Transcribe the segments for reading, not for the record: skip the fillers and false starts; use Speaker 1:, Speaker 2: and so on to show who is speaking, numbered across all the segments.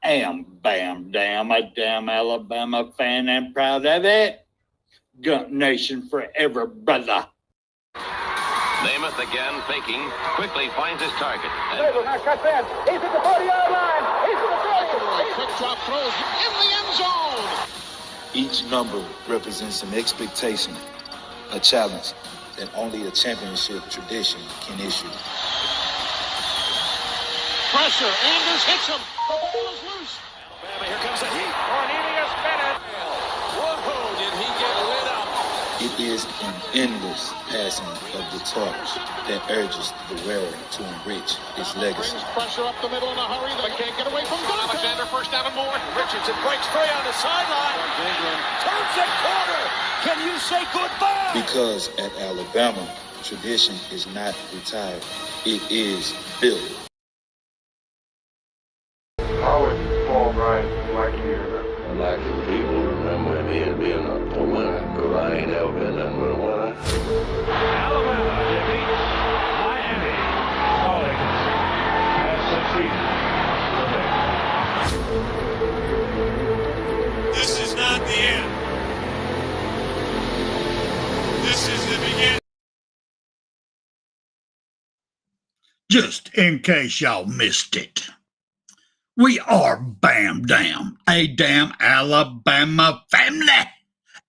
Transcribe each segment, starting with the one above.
Speaker 1: am bam damn a damn Alabama fan and proud of it. Gun Nation forever, brother.
Speaker 2: Namath again faking, quickly finds his target.
Speaker 3: Now cuts in. He's at the 40-yard line. He's at the 30.
Speaker 4: Quick drop throws in the end zone.
Speaker 5: Each number represents an expectation, a challenge that only a championship tradition can issue.
Speaker 4: Pressure. Anders hits him. The ball is loose.
Speaker 3: Alabama, here comes a heat. Cornelius Bennett. Whoa, did he get lit up?
Speaker 5: It is an endless passing of the torch that urges the wearer to enrich his legacy.
Speaker 4: Brings pressure up the middle in a hurry. They can't get away from Dante. Alexander first down and more.
Speaker 3: Richardson breaks free on the sideline. Turns the corner. Can you say goodbye?
Speaker 5: Because at Alabama, tradition is not retired. It is built.
Speaker 6: Always fall right like you.
Speaker 7: I'd like the people to remember me as being a winner, because I ain't ever been nothing but a winner.
Speaker 6: Alabama defeats Miami. Calling has succeeded.
Speaker 8: This is not the end. This is the beginning.
Speaker 9: Just in case y'all missed it, we are Bam Dam, a damn Alabama family,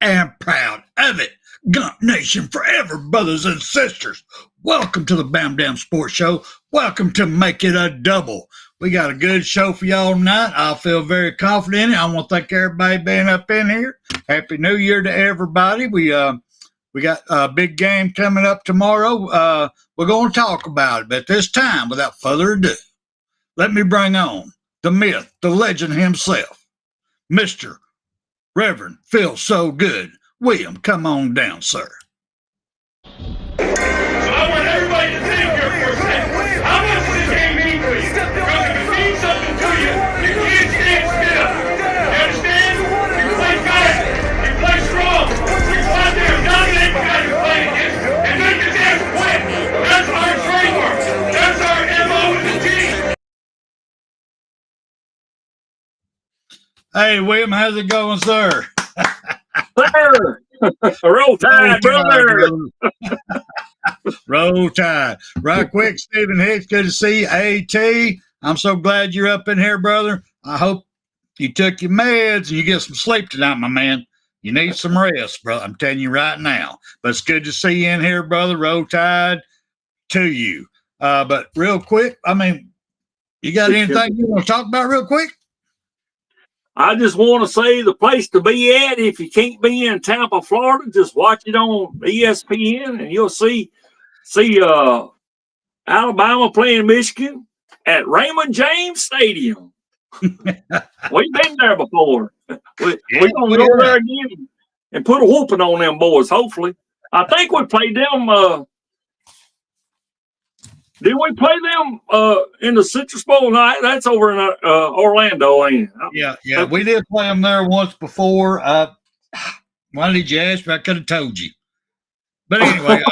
Speaker 9: and proud of it. Gun Nation forever, brothers and sisters. Welcome to the Bam Dam Sports Show. Welcome to Make It a Double. We got a good show for y'all tonight. I feel very confident in it. I want to thank everybody being up in here. Happy New Year to everybody. We got a big game coming up tomorrow. We're going to talk about it, but this time, without further ado, let me bring on the myth, the legend himself, Mr. Reverend Feel So Good. William, come on down, sir.
Speaker 8: I want everybody to think here for a second. How much does this game mean to you? Because if it means something to you, you can't stand still. You understand? You play fast. You play strong. You go out there and dominate the guy you're playing against and make his ass quit. That's our trademark. That's our MO as a team.
Speaker 9: Hey, William, how's it going, sir?
Speaker 10: Sir, roll tide, brother.
Speaker 9: Roll tide. Right quick, Stephen Hicks, good to see you. AT, I'm so glad you're up in here, brother. I hope you took your meds and you get some sleep tonight, my man. You need some rest, brother. I'm telling you right now. But it's good to see you in here, brother. Roll tide to you. But real quick, I mean, you got anything you want to talk about real quick?
Speaker 10: I just want to say the place to be at, if you can't be in Tampa, Florida, just watch it on ESPN and you'll see Alabama playing Michigan at Raymond James Stadium. We've been there before. We're going to go there again and put a whooping on them boys, hopefully. I think we played them did we play them in the Citrus Bowl? No, that's over in Orlando, ain't it?
Speaker 9: Yeah. We did play them there once before. Why did you ask me? I could have told you. But anyway,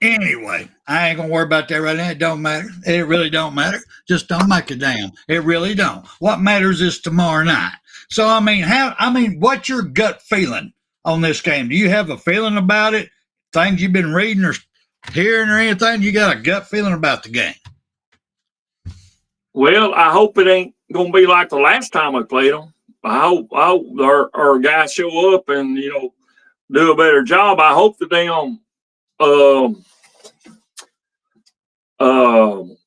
Speaker 9: anyway, I ain't going to worry about that right now. It don't matter. It really don't matter. Just don't make a damn. It really don't. What matters is tomorrow night. So, I mean, what's your gut feeling on this game? Do you have a feeling about it? Things you've been reading or hearing or anything, you got a gut feeling about the game?
Speaker 10: Well, I hope it ain't going to be like the last time we played them. I hope our guys show up and, do a better job. I hope that they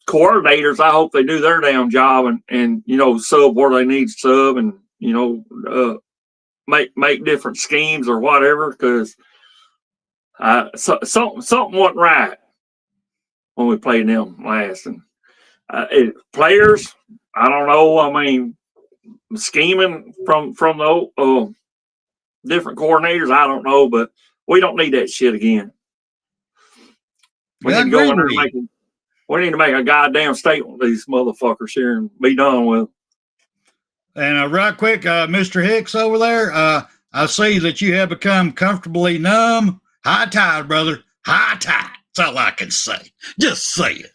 Speaker 10: coordinators, I hope they do their damn job and sub where they need to sub and, make different schemes or whatever, because something wasn't right when we played them last. And players, I don't know. I mean, scheming from the different coordinators, I don't know, but we don't need that shit again. We need to go in there and we need to make a goddamn statement with these motherfuckers here and be done with.
Speaker 9: And right quick, Mr. Hicks over there, I see that you have become comfortably numb. High tide, brother. High tide. That's all I can say. Just say it.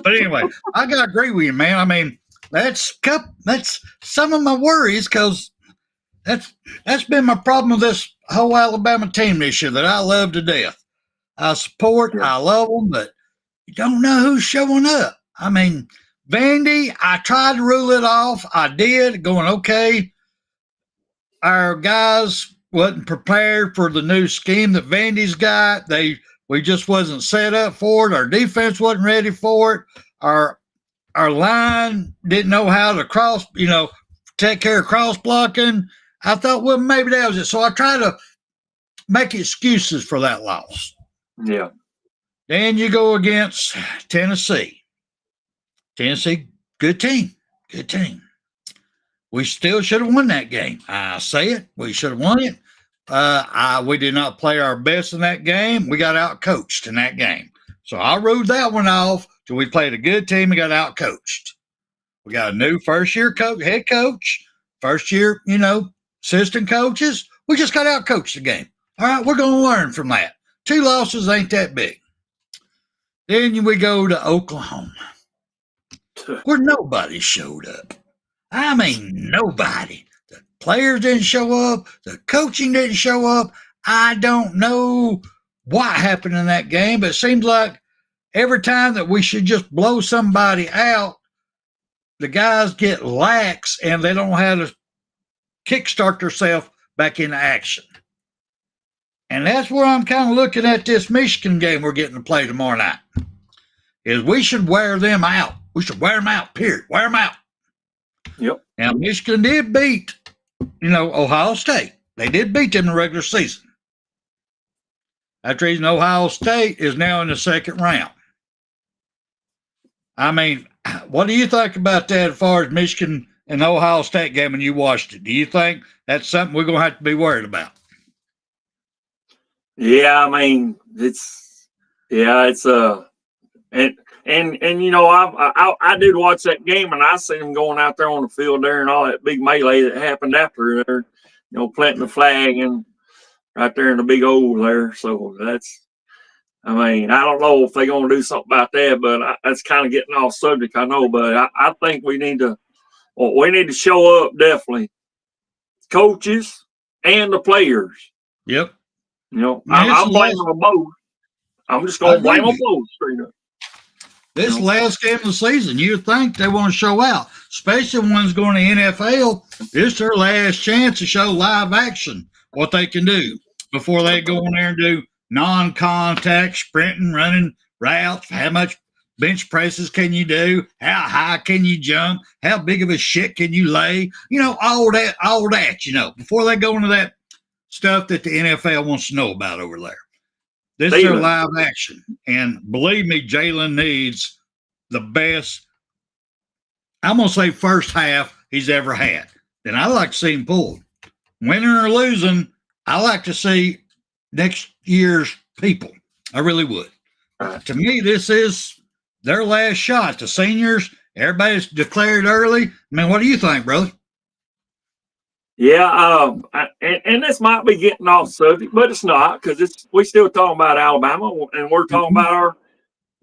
Speaker 9: But anyway, I gotta agree with you, man. I mean, that's some of my worries because that's been my problem with this whole Alabama team this year that I love to death. I support, I love them, but you don't know who's showing up. I mean, Vandy, I tried to rule it off. I did, going, okay, our guys wasn't prepared for the new scheme that Vandy's got. We just wasn't set up for it. Our defense wasn't ready for it. Our line didn't know how to take care of cross blocking. I thought, well, maybe that was it. So I tried to make excuses for that loss.
Speaker 10: Yeah.
Speaker 9: Then you go against Tennessee. Tennessee, good team. Good team. We still should have won that game. I say it. We should have won it. We did not play our best in that game. We got out-coached in that game. So I ruled that one off till we played a good team and got out-coached. We got a new first-year head coach, first-year, assistant coaches. We just got out-coached the game. All right, we're going to learn from that. 2 losses ain't that big. Then we go to Oklahoma, where nobody showed up. I mean, nobody. The players didn't show up. The coaching didn't show up. I don't know what happened in that game, but it seems like every time that we should just blow somebody out, the guys get lax and they don't know how to kickstart themselves back into action. And that's where I'm kind of looking at this Michigan game we're getting to play tomorrow night, is we should wear them out. We should wear them out, period. Wear them out.
Speaker 10: Yep.
Speaker 9: Now, Michigan did beat, Ohio State. They did beat them in the regular season. That's the reason Ohio State is now in the second round. I mean, what do you think about that as far as Michigan and the Ohio State game when you watched it? Do you think that's something we're going to have to be worried about?
Speaker 10: Yeah, I mean, I did watch that game, and I seen them going out there on the field there and all that big melee that happened after there, planting the flag and right there in the big hole there. So I don't know if they're going to do something about that, but that's kind of getting off subject, I know. But I think we need to show up, definitely, coaches and the players.
Speaker 9: Yep.
Speaker 10: I'm blaming them both. I'm just going to blame them both straight up.
Speaker 9: This last game of the season, you'd think they want to show out, especially ones going to NFL. This is their last chance to show live action what they can do before they go in there and do non-contact sprinting, running routes. How much bench presses can you do? How high can you jump? How big of a shit can you lay? All that, before they go into that stuff that the NFL wants to know about over there. This is their live action. And believe me, Jalen needs the best, I'm going to say first half he's ever had. Then I like to see him pulled. Winning or losing, I like to see next year's people. I really would. To me, this is their last shot. The seniors, everybody's declared early. I mean, what do you think, brother?
Speaker 10: Yeah, and this might be getting off subject, but it's not, because we still talking about Alabama, and we're talking about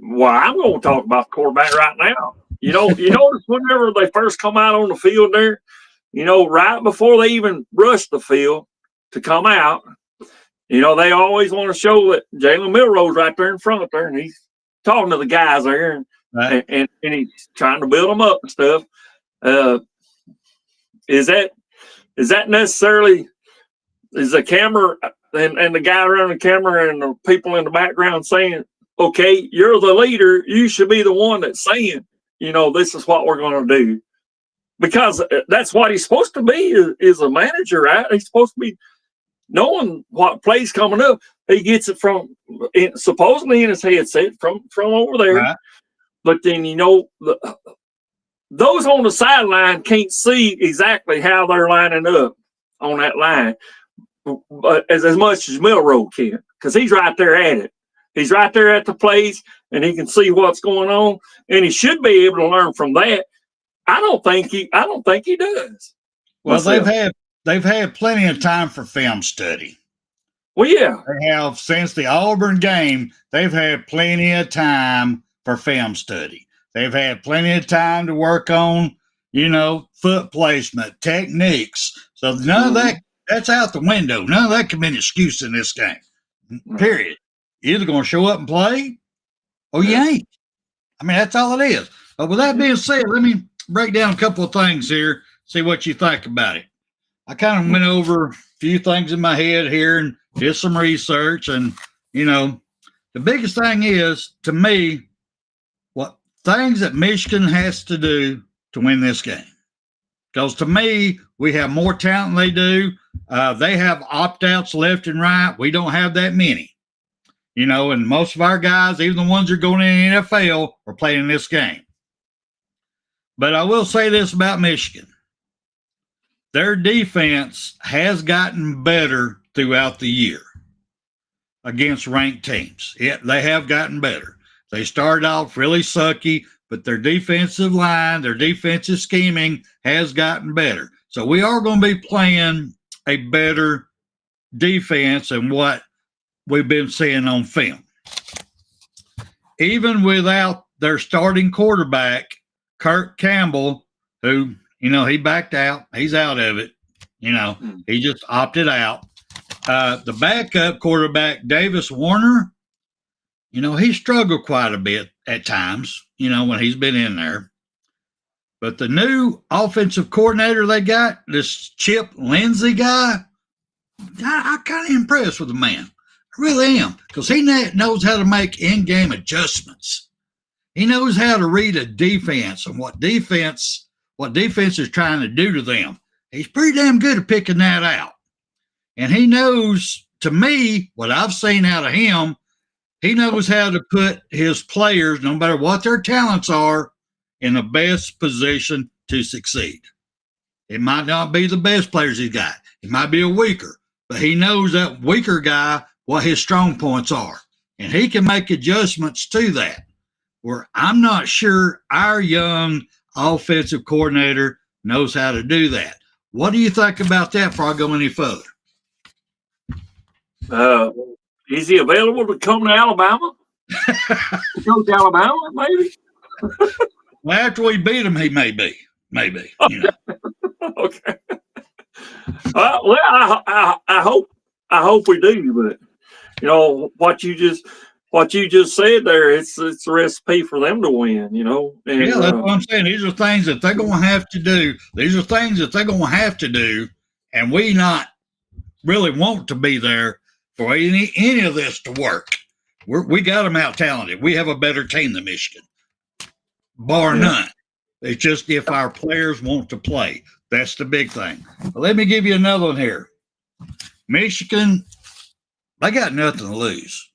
Speaker 10: I'm going to talk about the quarterback right now. You notice whenever they first come out on the field there, right before they even rush the field to come out, they always want to show that Jalen Milroe's right there in front there, and he's talking to the guys there, and,
Speaker 9: right.
Speaker 10: and he's trying to build them up and stuff. Is that necessarily, is the camera and the guy around the camera and the people in the background saying, okay, you're the leader, you should be the one that's saying, this is what we're going to do? Because that's what he's supposed to be, is a manager, right? He's supposed to be knowing what play's coming up. He gets it supposedly in his headset from over there.
Speaker 9: Right. But
Speaker 10: then, those on the sideline can't see exactly how they're lining up on that line, but as much as Milroe can, because he's right there at it. He's right there at the plays, and he can see what's going on, and he should be able to learn from that. I don't think he does.
Speaker 9: Well, they've had plenty of time for film study.
Speaker 10: Well, yeah.
Speaker 9: They have, since the Auburn game, they've had plenty of time for film study. They've had plenty of time to work on, foot placement, techniques. So none of that's out the window. None of that can be an excuse in this game. Period. You're either going to show up and play or you ain't. I mean, that's all it is. But with that being said, let me break down a couple of things here, see what you think about it. I kind of went over a few things in my head here and did some research. And, the biggest thing is, to me, what things that Michigan has to do to win this game. Because to me, we have more talent than they do. They have opt-outs left and right. We don't have that many. And most of our guys, even the ones that are going in the NFL, are playing in this game. But I will say this about Michigan. Their defense has gotten better throughout the year against ranked teams. They have gotten better. They started off really sucky, but their defensive line, their defensive scheming has gotten better. So we are going to be playing a better defense than what we've been seeing on film. Even without their starting quarterback, Kirk Campbell, who, he backed out. He's out of it. He just opted out. The backup quarterback, Davis Warner, he struggled quite a bit at times, when he's been in there. But the new offensive coordinator they got, this Chip Lindsey guy, I'm kind of impressed with the man. I really am, because he knows how to make in-game adjustments. He knows how to read a defense and what defense is trying to do to them. He's pretty damn good at picking that out. And he knows, to me, what I've seen out of him, he knows how to put his players, no matter what their talents are, in the best position to succeed. It might not be the best players he's got. It might be a weaker, but he knows that weaker guy what his strong points are. And he can make adjustments to that. Where I'm not sure our young offensive coordinator knows how to do that. What do you think about that before I go any further?
Speaker 10: Is he available to come to Alabama? Go to Alabama, maybe?
Speaker 9: Well, after we beat him, he may be. Maybe.
Speaker 10: Okay. Well, I hope we do, but what you just said there, it's a recipe for them to win, And,
Speaker 9: yeah, that's what I'm saying. These are things that they're going to have to do. These are things that they're going to have to do, and we not really want to be there for any of this to work. We got them out talented. We have a better team than Michigan, bar none. It's just if our players want to play. That's the big thing. But let me give you another one here. Michigan, they got nothing to lose.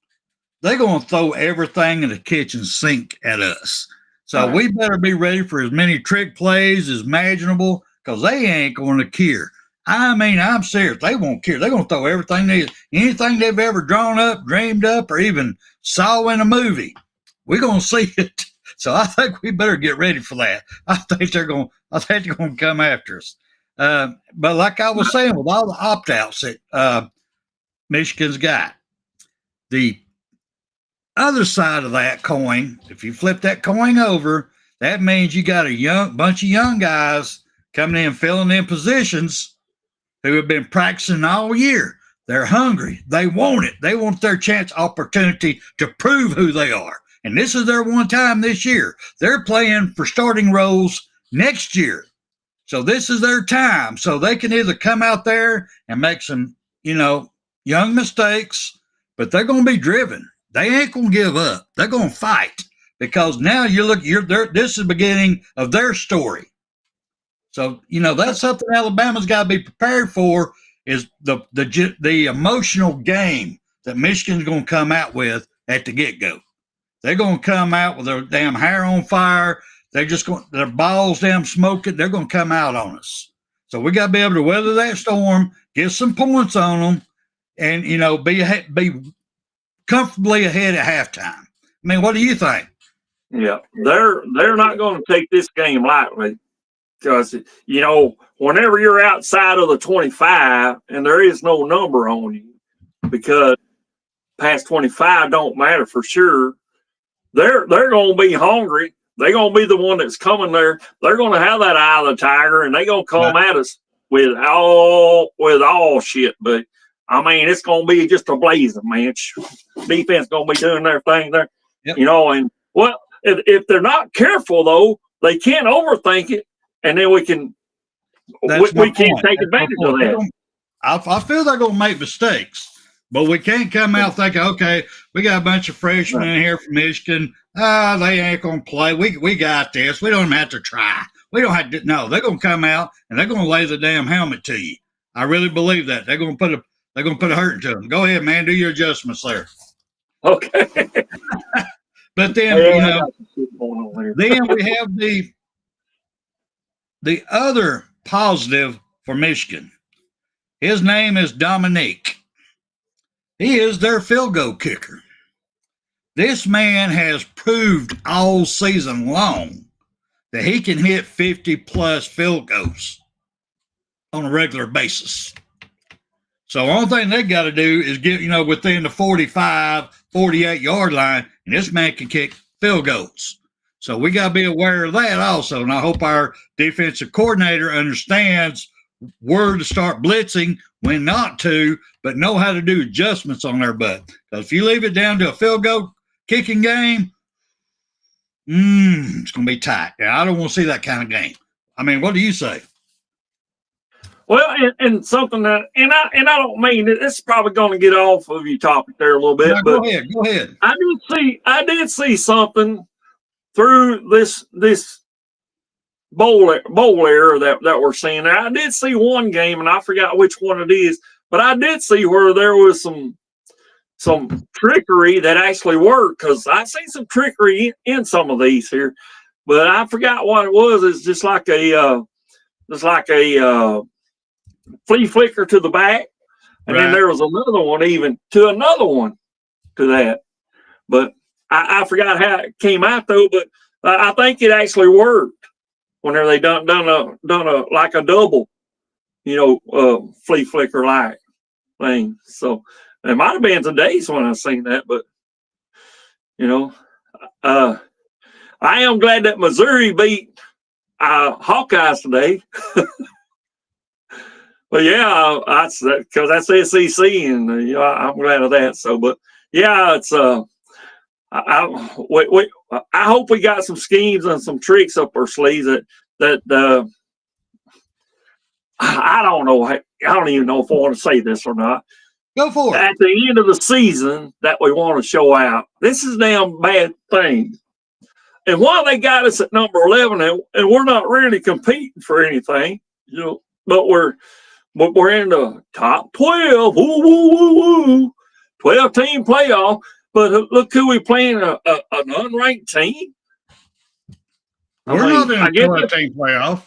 Speaker 9: They're going to throw everything in the kitchen sink at us. So we better be ready for as many trick plays as imaginable, because they ain't going to care. I mean, I'm serious. They won't care. They're going to throw anything they've ever drawn up, dreamed up, or even saw in a movie. We're going to see it. So I think we better get ready for that. I think they're going to come after us. But like I was saying, with all the opt-outs that Michigan's got, the other side of that coin, if you flip that coin over, that means you got a bunch of young guys coming in, filling in positions who have been practicing all year. They're hungry. They want it. They want their chance opportunity to prove who they are. And this is their one time this year. They're playing for starting roles next year. So this is their time. So they can either come out there and make some, young mistakes, but they're going to be driven. They ain't going to give up. They're going to fight, because now this is the beginning of their story. So, that's something Alabama's got to be prepared for, is the emotional game that Michigan's going to come out with at the get-go. They're going to come out with their damn hair on fire. Their balls damn smoking. They're going to come out on us. So we got to be able to weather that storm, get some points on them, and, be comfortably ahead at halftime. I mean, what do you think?
Speaker 10: Yeah, they're not going to take this game lightly, because whenever you're outside of the 25 and there is no number on you, because past 25 don't matter for sure. They're going to be hungry. They're going to be the one that's coming there. They're going to have that eye of the tiger, and they're going to come at us with all shit. But I mean, it's going to be just a blazing, man. Defense going to be doing their thing there, you know. And well, if they're not careful though, they can't overthink it, and then we can can't take advantage of that.
Speaker 9: I feel they're going to make mistakes. But we can't come out thinking, okay, we got a bunch of freshmen in here from Michigan. They ain't going to play. We got this. We don't even have to try. We don't have to. No, they're going to come out and they're going to lay the damn helmet to you. I really believe that. They're going to put a hurt into them. Go ahead, man. Do your adjustments there.
Speaker 10: Okay.
Speaker 9: But then, then we have the other positive for Michigan. His name is Dominique. He is their field goal kicker. This man has proved all season long that he can hit 50-plus field goals on a regular basis. So the only thing they got to do is get, within the 45, 48-yard line, and this man can kick field goals. So we got to be aware of that also. And I hope our defensive coordinator understands where to start blitzing, when not to, but know how to do adjustments on their butt. Because if you leave it down to a field goal kicking game, it's going to be tight. I don't want to see that kind of game. I mean, what do you say?
Speaker 10: Well, and something that, and I don't mean it, it's probably going to get off of your topic there a little bit.
Speaker 9: No,
Speaker 10: but
Speaker 9: go ahead.
Speaker 10: I did see something through this bowl era that we're seeing there. I did see one game, and I forgot which one it is, but I did see where there was some trickery that actually worked, because I seen some trickery in some of these here, but I forgot what it was. It's just like a flea flicker to the back, and then there was another one even to another one to that. But I forgot how it came out though. But I think it actually worked whenever they done a like a double, flea flicker like thing. So it might have been today's when I seen that, but I am glad that Missouri beat Hawkeyes today. But yeah, that's because that's SEC, and I'm glad of that. So, but yeah, it's I hope we got some schemes and some tricks up our sleeves that I don't know. I don't even know if I want to say this or not.
Speaker 9: Go for it.
Speaker 10: At the end of the season, that we want to show out. This is a damn bad thing. And while they got us at number 11, and we're not really competing for anything, but we're in the top 12. Woo, woo, woo, woo. 12-team playoff. But look who we playing, an unranked team.
Speaker 9: We're not in a 12-team playoff.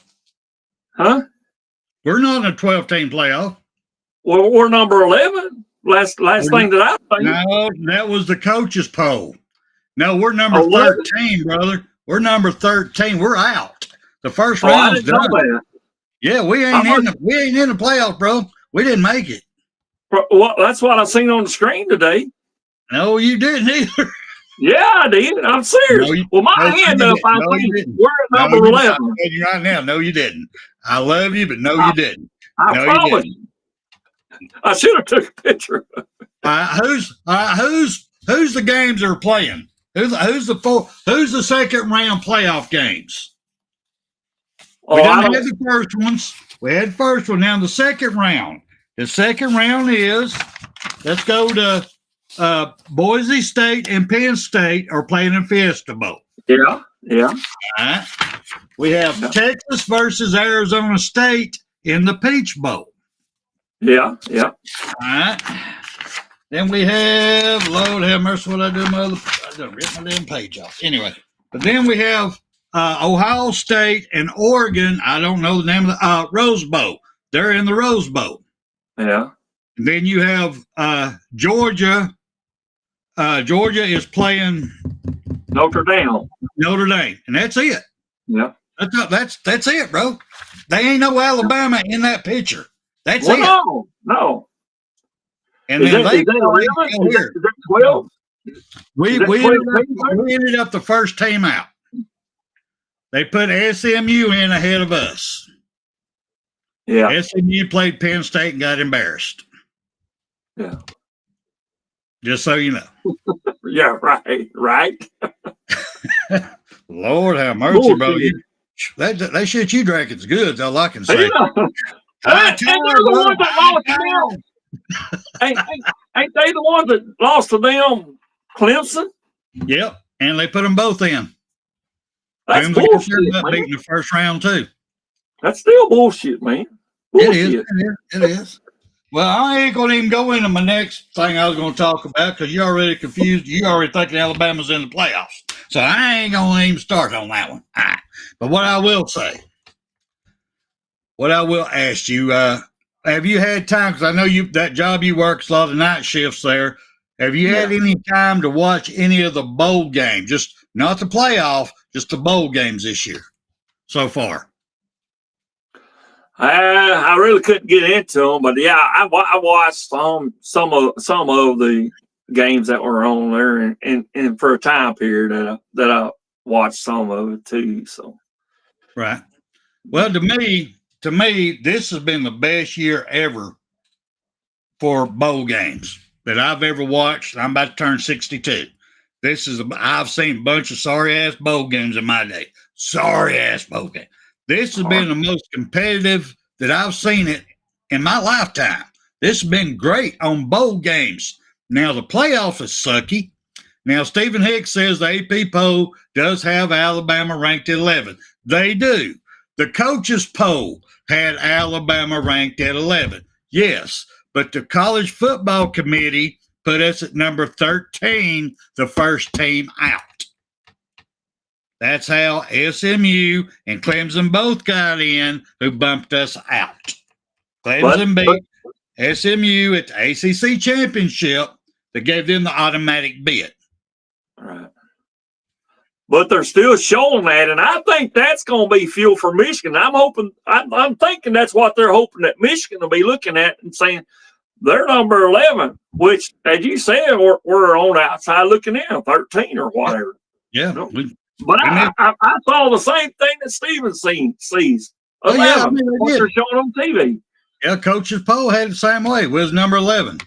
Speaker 10: Huh?
Speaker 9: We're not in a 12-team playoff.
Speaker 10: Well, we're number 11. Last thing that I think.
Speaker 9: No, that was the coaches poll. No, we're number 13, brother. We're number 13. We're out. The first round's done. Yeah, we ain't in the playoff, bro. We didn't make it.
Speaker 10: Well, that's what I seen on the screen today.
Speaker 9: No, you didn't either.
Speaker 10: Yeah, I did. I'm serious. My hand up, I think we're at number 11.
Speaker 9: I'm telling you right now, no, you didn't. I love you, but no, you didn't.
Speaker 10: I promise. I should have took a picture.
Speaker 9: Who's the games they're playing? Who's the second round playoff games? We didn't have the first ones. We had the first one. Now the second round. The second round is, let's go to Boise State and Penn State are playing in Fiesta Bowl.
Speaker 10: Yeah.
Speaker 9: All right. We have Texas versus Arizona State in the Peach Bowl.
Speaker 10: Yeah.
Speaker 9: All right. Then we have, Lord have mercy, what I done rip my damn page off. Anyway, but then we have Ohio State and Oregon. I don't know the name of the Rose Bowl. They're in the Rose Bowl.
Speaker 10: Yeah.
Speaker 9: And then you have Georgia. Georgia is playing
Speaker 10: Notre Dame,
Speaker 9: and that's it.
Speaker 10: Yeah.
Speaker 9: That's it, bro. They ain't no Alabama in that picture. That's it.
Speaker 10: No.
Speaker 9: And
Speaker 10: Is
Speaker 9: then
Speaker 10: that 11? Is that 12?
Speaker 9: We ended up the first team out. They put SMU in ahead of us.
Speaker 10: Yeah.
Speaker 9: SMU played Penn State and got embarrassed.
Speaker 10: Yeah.
Speaker 9: Just so you know.
Speaker 10: Yeah, right.
Speaker 9: Lord have mercy, bro. That shit you drink is good, all I can say.
Speaker 10: Yeah. And they're the ones that lost to them. Ain't they the ones that lost to them, Clemson?
Speaker 9: Yep. And they put them both in.
Speaker 10: That's bullshit, man.
Speaker 9: Beating the first round, too.
Speaker 10: That's still bullshit, man. Bullshit.
Speaker 9: It is. Well, I ain't going to even go into my next thing I was going to talk about because you're already confused. You're already thinking Alabama's in the playoffs. So I ain't going to even start on that one. All right. But what I will ask you, have you had time, because I know that job you work, a lot of night shifts there. Have you had any time to watch any of the bowl games? Just not the playoff, just the bowl games this year so far.
Speaker 10: I really couldn't get into them, but yeah, I watched some of the games that were on there, and for a time period that I watched some of it too. So,
Speaker 9: right. Well, to me, this has been the best year ever for bowl games that I've ever watched. I'm about to turn 62. I've seen a bunch of sorry-ass bowl games in my day. Sorry-ass bowl game. This has been the most competitive that I've seen it in my lifetime. This has been great on bowl games. Now, the playoff is sucky. Now, Stephen Hicks says the AP poll does have Alabama ranked at 11. They do. The coaches poll had Alabama ranked at 11. Yes, but the college football committee put us at number 13, the first team out. That's how SMU and Clemson both got in, who bumped us out. Clemson beat SMU at the ACC championship that gave them the automatic bid.
Speaker 10: Right. But they're still showing that, and I think that's going to be fuel for Michigan. I'm thinking that's what they're hoping that Michigan will be looking at and saying they're number 11, which, as you said, we're on the outside looking in, 13 or whatever.
Speaker 9: Yeah.
Speaker 10: You know? But I saw the same thing that Steven sees. 11, what they're showing on TV.
Speaker 9: Yeah, Coach's poll had it the same way. It was number 11.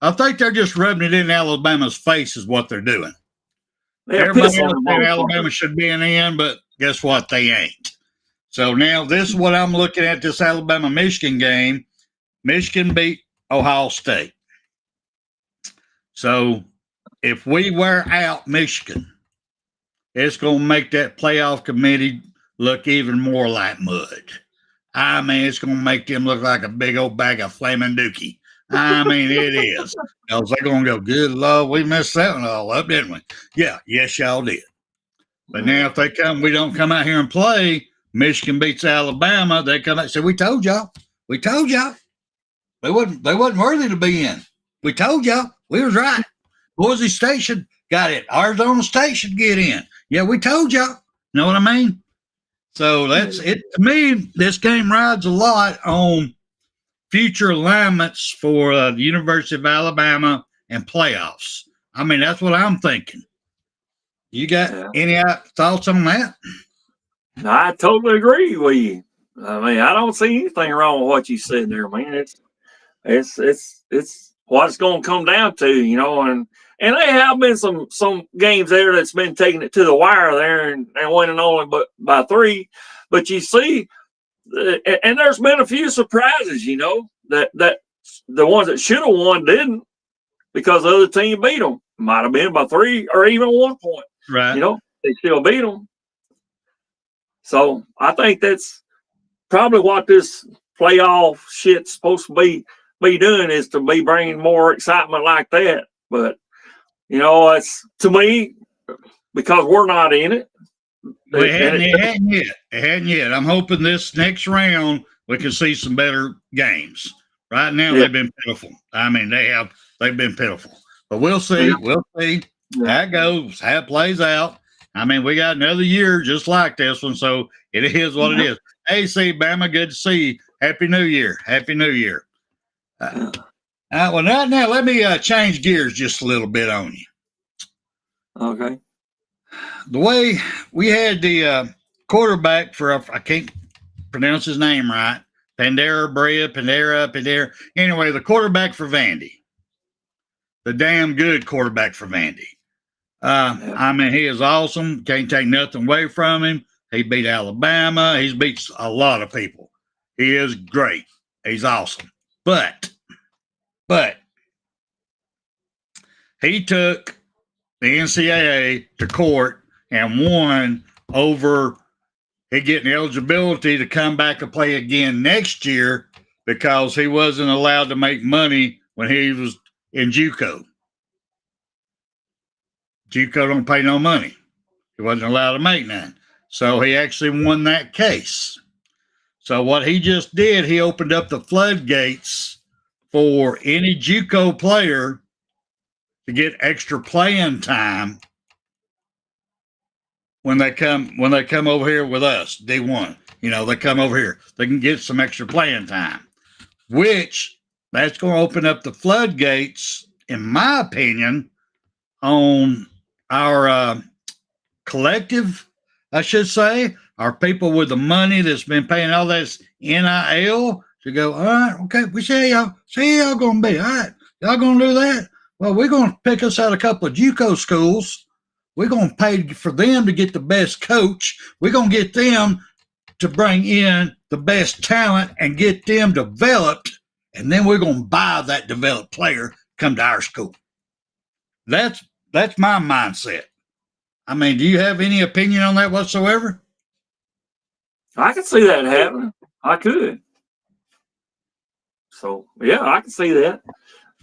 Speaker 9: I think they're just rubbing it in Alabama's face is what they're doing. Everybody else said Alabama should be in, but guess what? They ain't. So now this is what I'm looking at, this Alabama-Michigan game. Michigan beat Ohio State. So if we wear out Michigan, it's going to make that playoff committee look even more like mud. I mean, it's going to make them look like a big old bag of flaming dookie. I mean, it is. Because they're going to go, good Lord, we messed that one all up, didn't we? Yeah, yes, y'all did. But now if we don't come out here and play, Michigan beats Alabama, they come out and say, we told y'all. We told y'all. They wasn't worthy to be in. We told y'all. We was right. Boise State should got it. Arizona State should get in. Yeah, we told y'all. Know what I mean? So that's it. To me, this game rides a lot on future alignments for the University of Alabama and playoffs. I mean, that's what I'm thinking. You got any thoughts on that?
Speaker 10: I totally agree with you. I mean, I don't see anything wrong with what you said there, man. It's what it's going to come down to, you know. And there have been some games there that's been taking it to the wire there and winning only but by 3. But you see, and there's been a few surprises, you know, that the ones that should have won didn't because the other team beat them. Might have been by 3 or even 1 point.
Speaker 9: Right.
Speaker 10: You know, they still beat them. So I think that's probably what this playoff shit's supposed to be doing, is to be bringing more excitement like that. But, you know, it's, to me, because we're not in it.
Speaker 9: Well, it hadn't yet. I'm hoping this next round we can see some better games. Right now, they've been pitiful. I mean, they've been pitiful. But we'll see. Yeah. We'll see how it goes, how it plays out. I mean, we got another year just like this one, so it is what it is. Hey, see, Bama, good to see you. Happy New Year. Happy New Year. Well, now let me change gears just a little bit on you.
Speaker 10: Okay.
Speaker 9: The way we had the quarterback for, I can't pronounce his name right, Pandera. Anyway, the quarterback for Vandy. The damn good quarterback for Vandy. I mean, he is awesome. Can't take nothing away from him. He beat Alabama. He's beat a lot of people. He is great. He's awesome. But he took the NCAA to court and won over he getting eligibility to come back and play again next year because he wasn't allowed to make money when he was in JUCO. JUCO don't pay no money. He wasn't allowed to make none. So he actually won that case. So what he just did, he opened up the floodgates for any JUCO player to get extra playing time when they come over here with us, D1. You know, they come over here. They can get some extra playing time, which that's going to open up the floodgates, in my opinion, on our collective, I should say, our people with the money that's been paying all this NIL to go, all right, okay, we see y'all going to be, all right, y'all going to do that? Well, we're going to pick us out a couple of JUCO schools. We're going to pay for them to get the best coach. We're going to get them to bring in the best talent and get them developed, and then we're going to buy that developed player come to our school. That's my mindset. I mean, do you have any opinion on that whatsoever?
Speaker 10: I can see that happening. I could. So yeah, I can see that.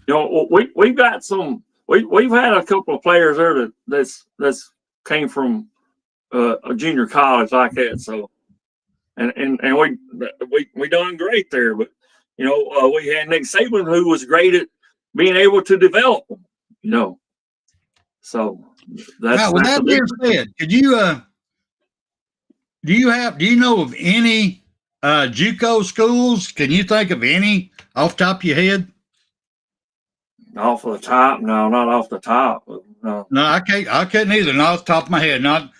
Speaker 10: You know, we've got some. We've had a couple of players there that's came from a junior college like that. So, and we done great there. But you know, we had Nick Saban who was great at being able to develop them. You know, so that's.
Speaker 9: With that being said, could you do you know of any JUCO schools? Can you think of any off the top of your head?
Speaker 10: Off the top? No, not off the top. No,
Speaker 9: I couldn't either. Not off the top of my head. Not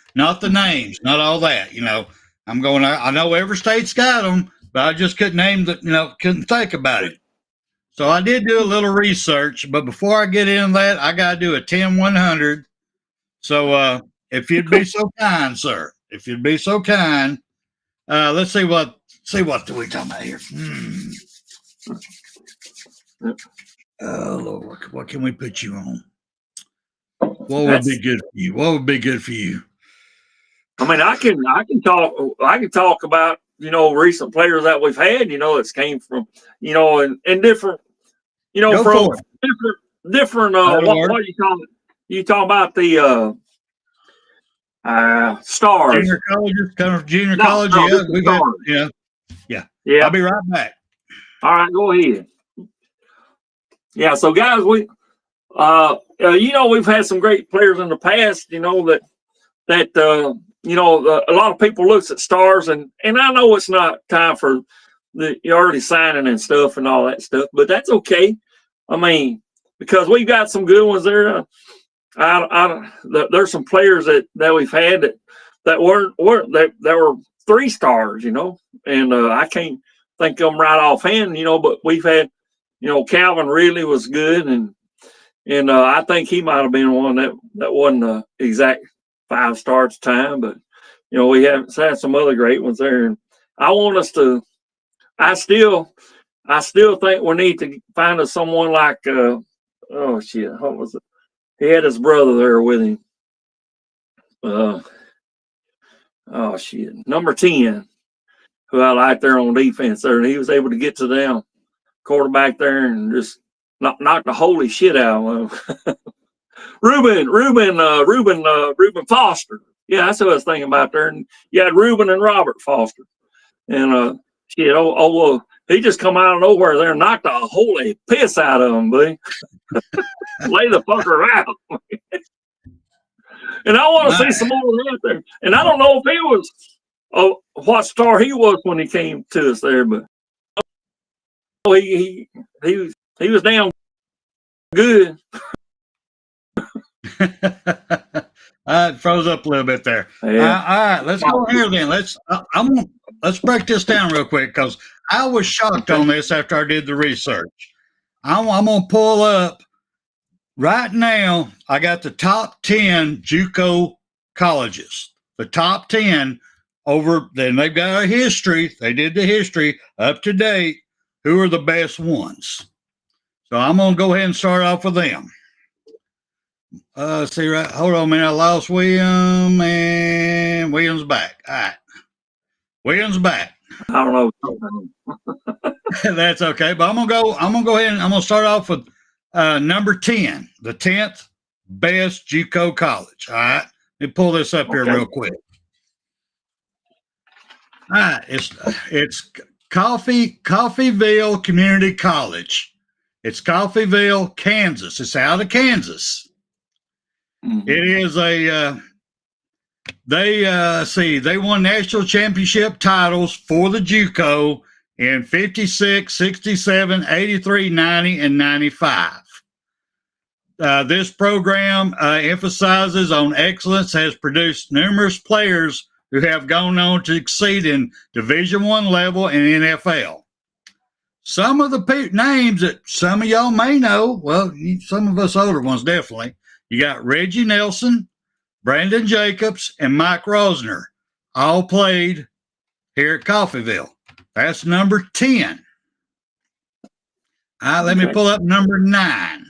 Speaker 9: the names. Not all that. You know, I know every state's got them, but I just couldn't name the. You know, couldn't think about it. So I did do a little research, but before I get into that, I got to do a 10-100. So if you'd be so kind, sir, if you'd be so kind, let's see what do we talking about here. Oh Lord, what can we put you on? What would be good for you? What would be good for you?
Speaker 10: I mean, I can talk about, you know, recent players that we've had, you know, that's came from, you know, and different, you know, from different what do you call it? You talking about the stars.
Speaker 9: Junior colleges, kind of junior college. Yeah. I'll be right back.
Speaker 10: All right, go ahead. Yeah, so guys, we you know, we've had some great players in the past, you know, that you know, a lot of people looks at stars, and I know it's not time for the early signing and stuff and all that stuff, but that's okay. I mean, because we've got some good ones there. There's some players that we've had that were 3 stars, you know, and I can't think of them right offhand, you know, but we've had, you know, Calvin really was good, and I think he might have been one that wasn't the exact 5 stars time, but you know, we have had some other great ones there, and I want us to. I still think we need to find us someone like oh shit, what was it? He had his brother there with him. Oh shit, number 10, who I like there on defense there, and he was able to get to them quarterback there and just knock the holy shit out of him. Reuben Foster. Yeah, that's what I was thinking about there. And you had Reuben and Robert Foster. And shit, he just come out of nowhere there and knocked the holy piss out of him, buddy. Lay the fucker out. And I want to see some more out there. And I don't know if he was what star he was when he came to us there, but he was down good.
Speaker 9: It froze up a little bit there.
Speaker 10: Yeah.
Speaker 9: All right, let's go here then. Let's break this down real quick because I was shocked on this after I did the research. I'm gonna pull up right now. I got the top 10 JUCO colleges. The top 10 over. Then they've got a history. They did the history up to date. Who are the best ones? So I'm gonna go ahead and start off with them. See, right. Hold on a minute. I lost William, and William's back. All right. William's back.
Speaker 10: I don't know.
Speaker 9: That's okay. But I'm gonna go ahead and I'm gonna start off with number 10, the 10th best JUCO college. All right. Let me pull this up here real quick. All right. It's Coffeyville Community College. It's Coffeyville, Kansas. It's out of Kansas. Mm-hmm. It is they won national championship titles for the JUCO in 56, 67, 83, 90, and 95. This program emphasizes on excellence, has produced numerous players who have gone on to succeed in Division I level and NFL. Some of the names that some of y'all may know, well, some of us older ones definitely. You got Reggie Nelson, Brandon Jacobs, and Mike Rosner, all played here at Coffeyville. That's number 10. All right, let me pull up number 9.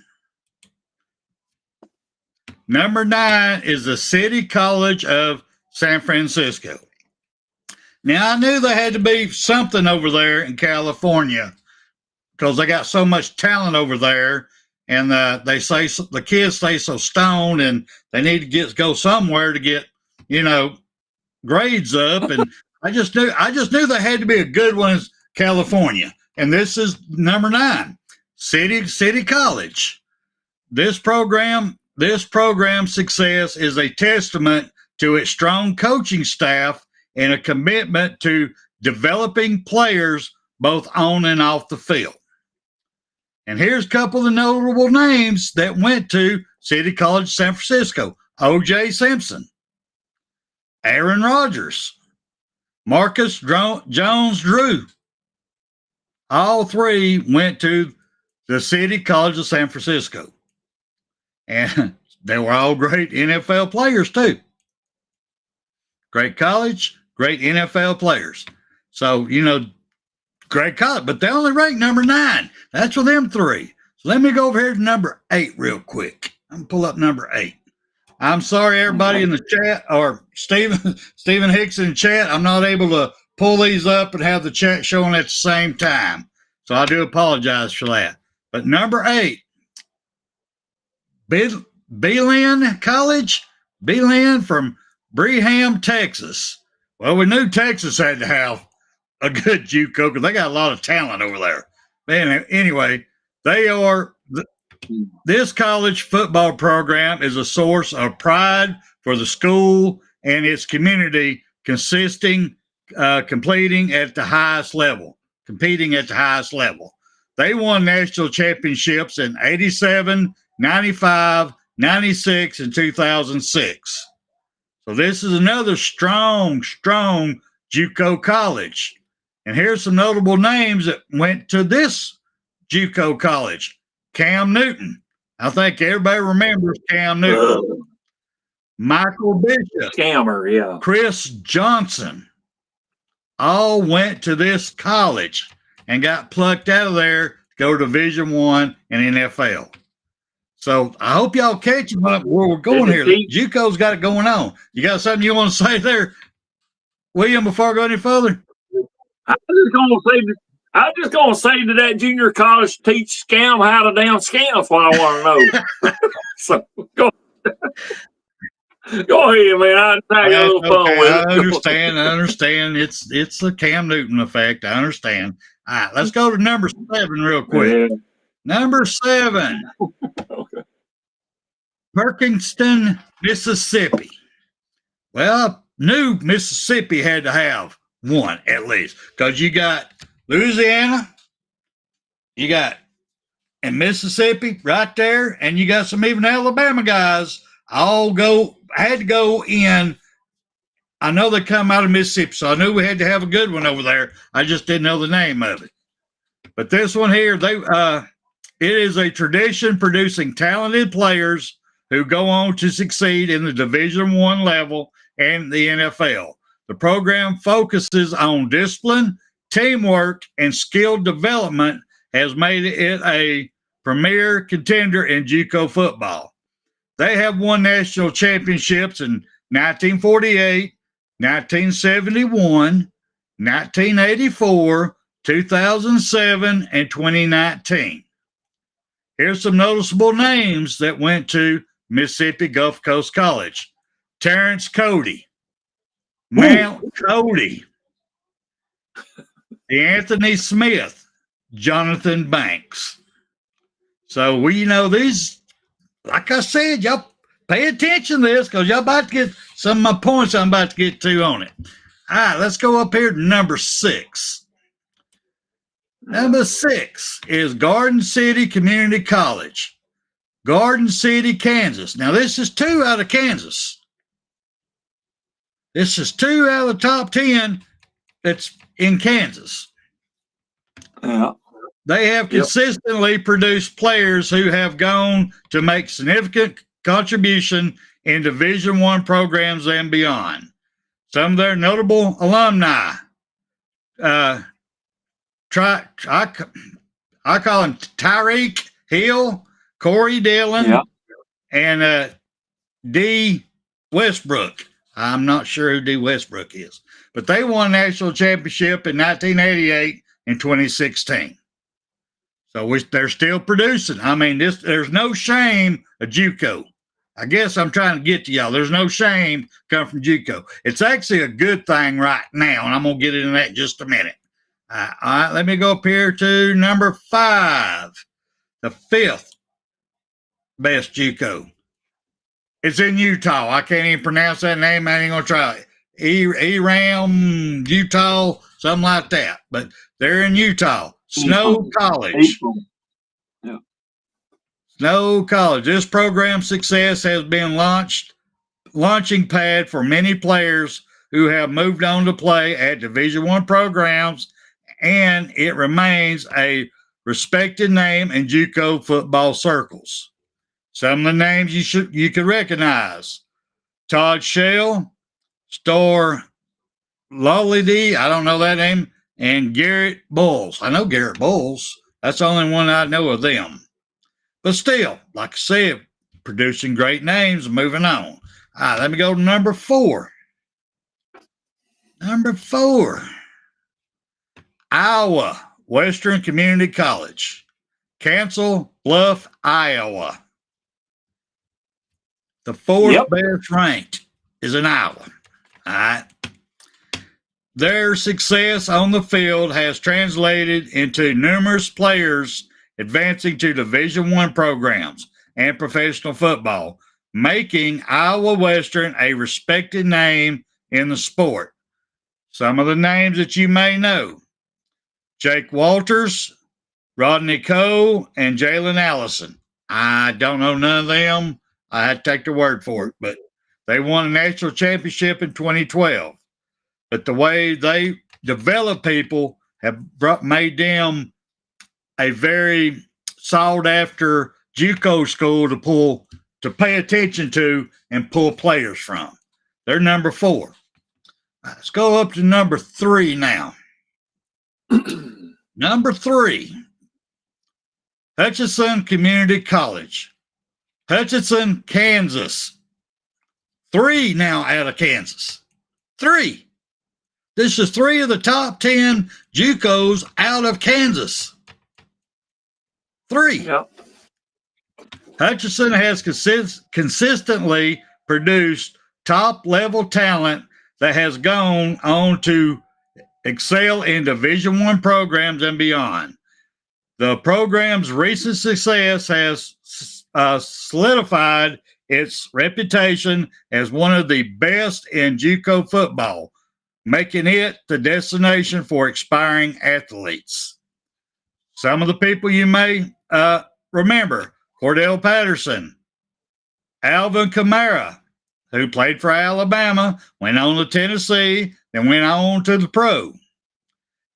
Speaker 9: Number 9 is the City College of San Francisco. Now, I knew there had to be something over there in California because they got so much talent over there. And they say the kids stay so stoned, and they need to go somewhere to get, grades up. And I just knew there had to be a good one in California. And this is number 9, City College. This program success is a testament to its strong coaching staff and a commitment to developing players both on and off the field. And here's a couple of notable names that went to City College San Francisco. O.J. Simpson, Aaron Rodgers, Marcus Jones-Drew. All 3 went to the City College of San Francisco. And they were all great NFL players too. Great college, great NFL players. So, great college, but they only ranked number 9. That's for them 3. So let me go over here to number 8 real quick. I'm going to pull up number 8. I'm sorry, everybody in the chat, or Stephen Hicks in the chat. I'm not able to pull these up and have the chat showing at the same time. So I do apologize for that. But number 8, Beeline College, Beeline from Breham, Texas. Well, we knew Texas had to have a good JUCO because they got a lot of talent over there. Man, anyway, this college football program is a source of pride for the school and its community, competing at the highest level. They won national championships in 87, 95, 96, and 2006. So this is another strong JUCO college. And here's some notable names that went to this JUCO college. Cam Newton. I think everybody remembers Cam Newton. Michael Bishop.
Speaker 10: Scammer, yeah.
Speaker 9: Chris Johnson. All went to this college and got plucked out of there to go to Division I and NFL. So I hope y'all catching up where we're going here. JUCO's got it going on. You got something you want to say there, William, before I go any further?
Speaker 10: I'm just gonna say to that junior college teach scam how to damn scam. That's what I want to know. So go ahead, man. I'll tag a little fun with it.
Speaker 9: I understand. It's the Cam Newton effect. I understand. All right, let's go to number 7 real quick. Yeah. Number 7. Okay. Perkinston, Mississippi. Well, knew Mississippi had to have one at least because you got Louisiana, you got and Mississippi right there, and you got some even Alabama guys had to go in. I know they come out of Mississippi, so I knew we had to have a good one over there. I just didn't know the name of it. But this one here, it is a tradition producing talented players who go on to succeed in the Division I level and the NFL. The program focuses on discipline, teamwork, and skill development, has made it a premier contender in JUCO football. They have won national championships in 1948, 1971, 1984, 2007, and 2019. Here's some noticeable names that went to Mississippi Gulf Coast College. Terrence Cody, Mount Cody, Anthony Smith, Jonathan Banks. So we know these, like I said, y'all pay attention to this because y'all about to get some of my points I'm about to get to on it. All right, let's go up here to number 6. Number 6 is Garden City Community College, Garden City, Kansas. Now, this is 2 out of Kansas. This is 2 out of the top 10 that's in Kansas.
Speaker 10: Yeah.
Speaker 9: They have consistently produced players who have gone to make significant contribution in Division I programs and beyond. Some of their notable alumni, I call him Tyreek Hill, Corey Dillon, and D. Westbrook. I'm not sure who D. Westbrook is, but they won a national championship in 1988 and 2016. So they're still producing. I mean, there's no shame of JUCO. I guess I'm trying to get to y'all. There's no shame coming from JUCO. It's actually a good thing right now, and I'm going to get into that in just a minute. All right, let me go up here to number 5, the 5th best JUCO. It's in Utah. I can't even pronounce that name. I ain't going to try it. Eram, Utah, something like that. But they're in Utah. Snow College.
Speaker 10: Yeah.
Speaker 9: Snow College. This program's success has been launching pad for many players who have moved on to play at Division I programs, and it remains a respected name in JUCO football circles. Some of the names you could recognize: Todd Shell, Star Lollidy, I don't know that name, and Garrett Bulls. I know Garrett Bulls. That's the only one I know of them. But still, like I said, producing great names, moving on. All right, let me go to number 4. Number 4, Iowa Western Community College, Council Bluff, Iowa. The 4th best ranked is in Iowa. All right. Their success on the field has translated into numerous players advancing to Division I programs and professional football, making Iowa Western a respected name in the sport. Some of the names that you may know: Jake Walters, Rodney Cole, and Jalen Allison. I don't know none of them. I had to take their word for it, but they won a national championship in 2012. But the way they develop people have made them a very sought-after JUCO school to pay attention to and pull players from. They're number 4. Let's go up to number 3 now. Number 3, Hutchinson Community College, Hutchinson, Kansas. 3 now out of Kansas. 3. This is 3 of the top 10 JUCOs out of Kansas. 3.
Speaker 10: Yep.
Speaker 9: Hutchinson has consistently produced top-level talent that has gone on to excel in Division I programs and beyond. The program's recent success has solidified its reputation as one of the best in JUCO football, making it the destination for aspiring athletes. Some of the people you may remember Cordell Patterson, Alvin Kamara, who played for Alabama, went on to Tennessee, then went on to the pro.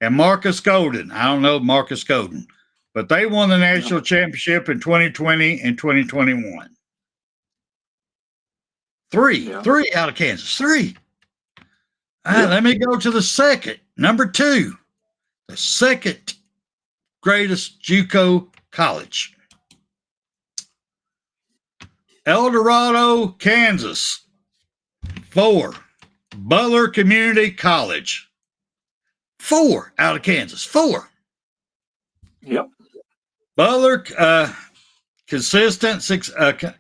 Speaker 9: And Marcus Golden. I don't know Marcus Golden, but they won the national championship in 2020 and 2021. Three out of Kansas. Three. All right, let me go to the second. Number 2, the second greatest JUCO college. El Dorado, Kansas. 4, Butler Community College. 4 out of Kansas. 4.
Speaker 10: Yep.
Speaker 9: Butler,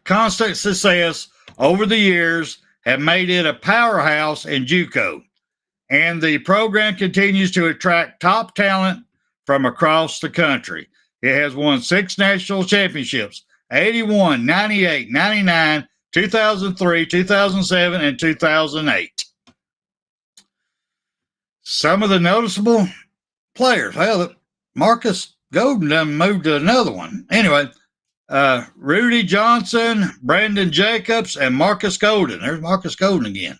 Speaker 9: constant success over the years have made it a powerhouse in JUCO, and the program continues to attract top talent from across the country. It has won 6 national championships: 81, 98, 99, 2003, 2007, and 2008. Some of the noticeable players. Well, Marcus Golden done moved to another one. Anyway, Rudy Johnson, Brandon Jacobs, and Marcus Golden. There's Marcus Golden again.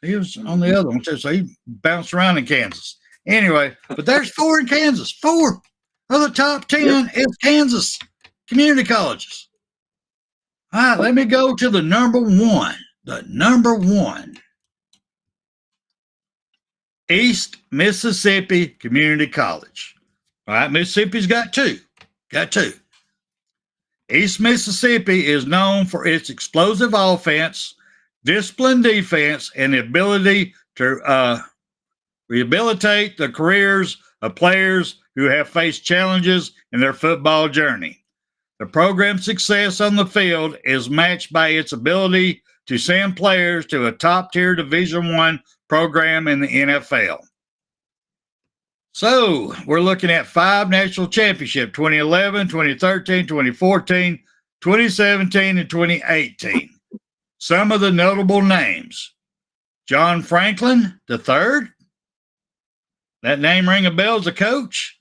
Speaker 9: He was on the other one too, so he bounced around in Kansas. Anyway, but there's 4 in Kansas. 4 of the top 10 is Kansas community colleges. All right, let me go to the number 1. The number 1. East Mississippi Community College. All right, Mississippi's got 2. Got 2. East Mississippi is known for its explosive offense, disciplined defense, and the ability to rehabilitate the careers of players who have faced challenges in their football journey. The program's success on the field is matched by its ability to send players to a top-tier Division I program in the NFL. So we're looking at 5 national championships: 2011, 2013, 2014, 2017, and 2018. Some of the notable names: John Franklin III. That name ring a bell as a coach?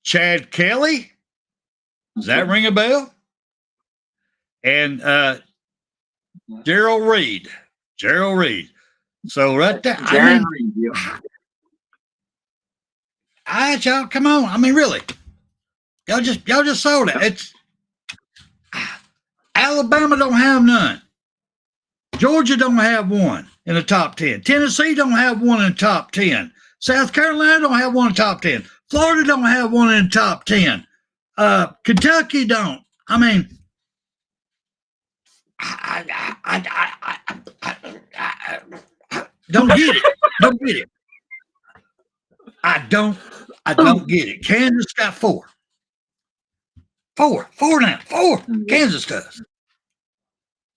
Speaker 9: Chad Kelly. Does that ring a bell? And Gerald Reed. Gerald Reed. So right there. Y'all, come on. I mean, really. Y'all just saw that. It's Alabama don't have none. Georgia don't have one in the top 10. Tennessee don't have one in the top 10. South Carolina don't have one in the top 10. Florida don't have one in the top 10. Kentucky don't. I mean, I don't get it. Don't get it. I don't get it. Kansas got 4. 4 now. 4. Kansas does.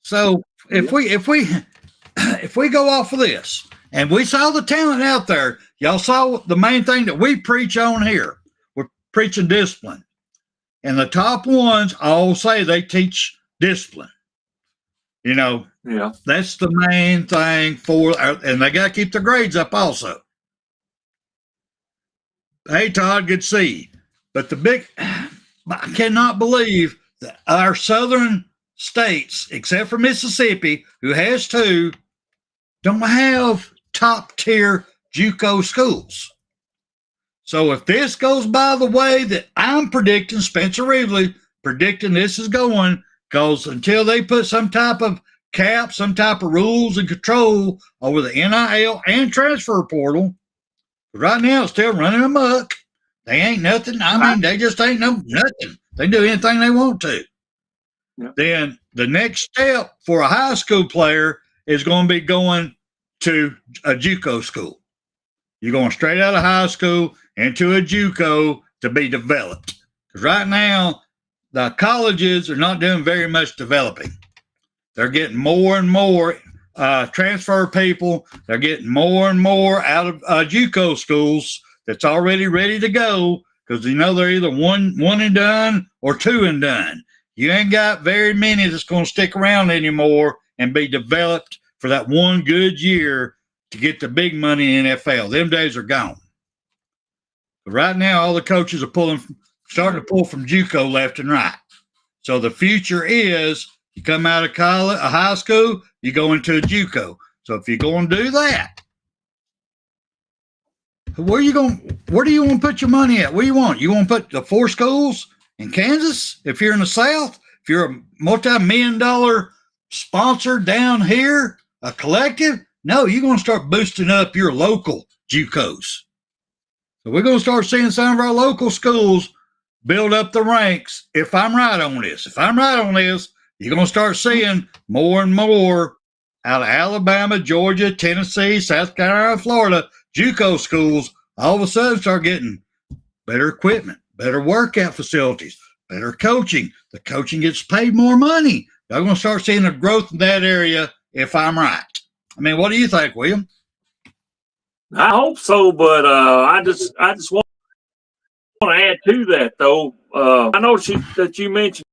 Speaker 9: So if we go off of this, and we saw the talent out there, y'all saw the main thing that we preach on here. We're preaching discipline. And the top ones all say they teach discipline. You know, that's the main thing and they got to keep the grades up also. Hey, Todd, good to see you. But I cannot believe that our southern states, except for Mississippi, who has 2, don't have top-tier JUCO schools. So if this goes by the way that I'm predicting, Spencer Reevely predicting this is going, because until they put some type of cap, some type of rules and control over the NIL and transfer portal, right now it's still running amok. They ain't nothing. I mean, they just ain't nothing. They do anything they want to. Yep. Then the next step for a high school player is going to be going to a JUCO school. You're going straight out of high school into a JUCO to be developed. Because right now, the colleges are not doing very much developing. They're getting more and more transfer people. They're getting more and more out of JUCO schools that's already ready to go, because you know they're either one and done or 2 and done. You ain't got very many that's going to stick around anymore and be developed for that one good year to get the big money in NFL. Them days are gone. But right now, all the coaches are starting to pull from JUCO left and right. So the future is you come out of college, a high school, you go into a JUCO. So if you're going to do that, where do you want to put your money at? Where you want? You want to put the 4 schools in Kansas? If you're in the South, if you're a multi-million-dollar sponsor down here, a collective, no, you're going to start boosting up your local JUCOs. So we're going to start seeing some of our local schools build up the ranks. If I'm right on this, you're going to start seeing more and more out of Alabama, Georgia, Tennessee, South Carolina, Florida, JUCO schools all of a sudden start getting better equipment, better workout facilities, better coaching. The coaching gets paid more money. They're going to start seeing a growth in that area if I'm right. I mean, what do you think, William?
Speaker 10: I hope so, but I just want to add to that though. I know that you mentioned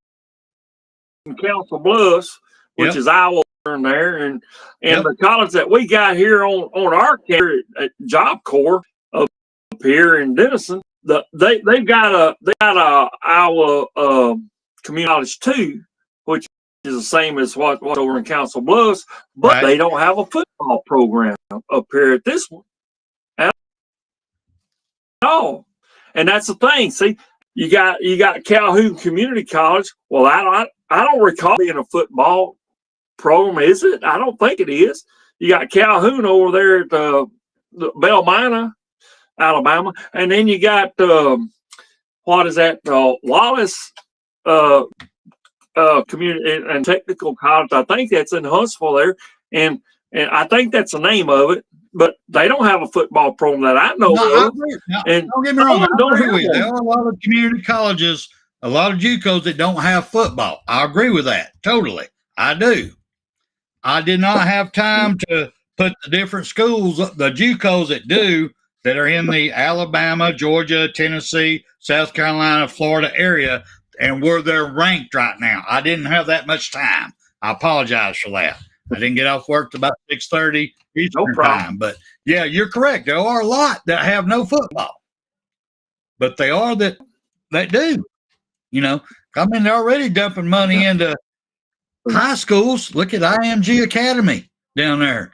Speaker 10: Council Bluffs, which is Iowa in there, and the college that we got here on our campus at Job Corps up here in Denison. They've got a Iowa community college too, which is the same as what over in Council Bluffs, but they don't have a football program up here at this one at all. And that's the thing. See, you got Calhoun Community College. Well, I don't recall being a football program, is it? I don't think it is. You got Calhoun over there at the Belmina, Alabama, and then you got what is that? Wallace Community and Technical College. I think that's in Huntsville there, and I think that's the name of it. But they don't have a football program that I know of. And
Speaker 9: don't get me wrong, there are a lot of community colleges, a lot of JUCOs that don't have football. I agree with that totally. I do. I did not have time to put the different schools, the JUCOs that are in the Alabama, Georgia, Tennessee, South Carolina, Florida area, and where they're ranked right now. I didn't have that much time. I apologize for that. I didn't get off work till about 6:30 Eastern time. But yeah, you're correct. There are a lot that have no football, but they are that do. You know, I mean, they're already dumping money into high schools. Look at IMG Academy down there.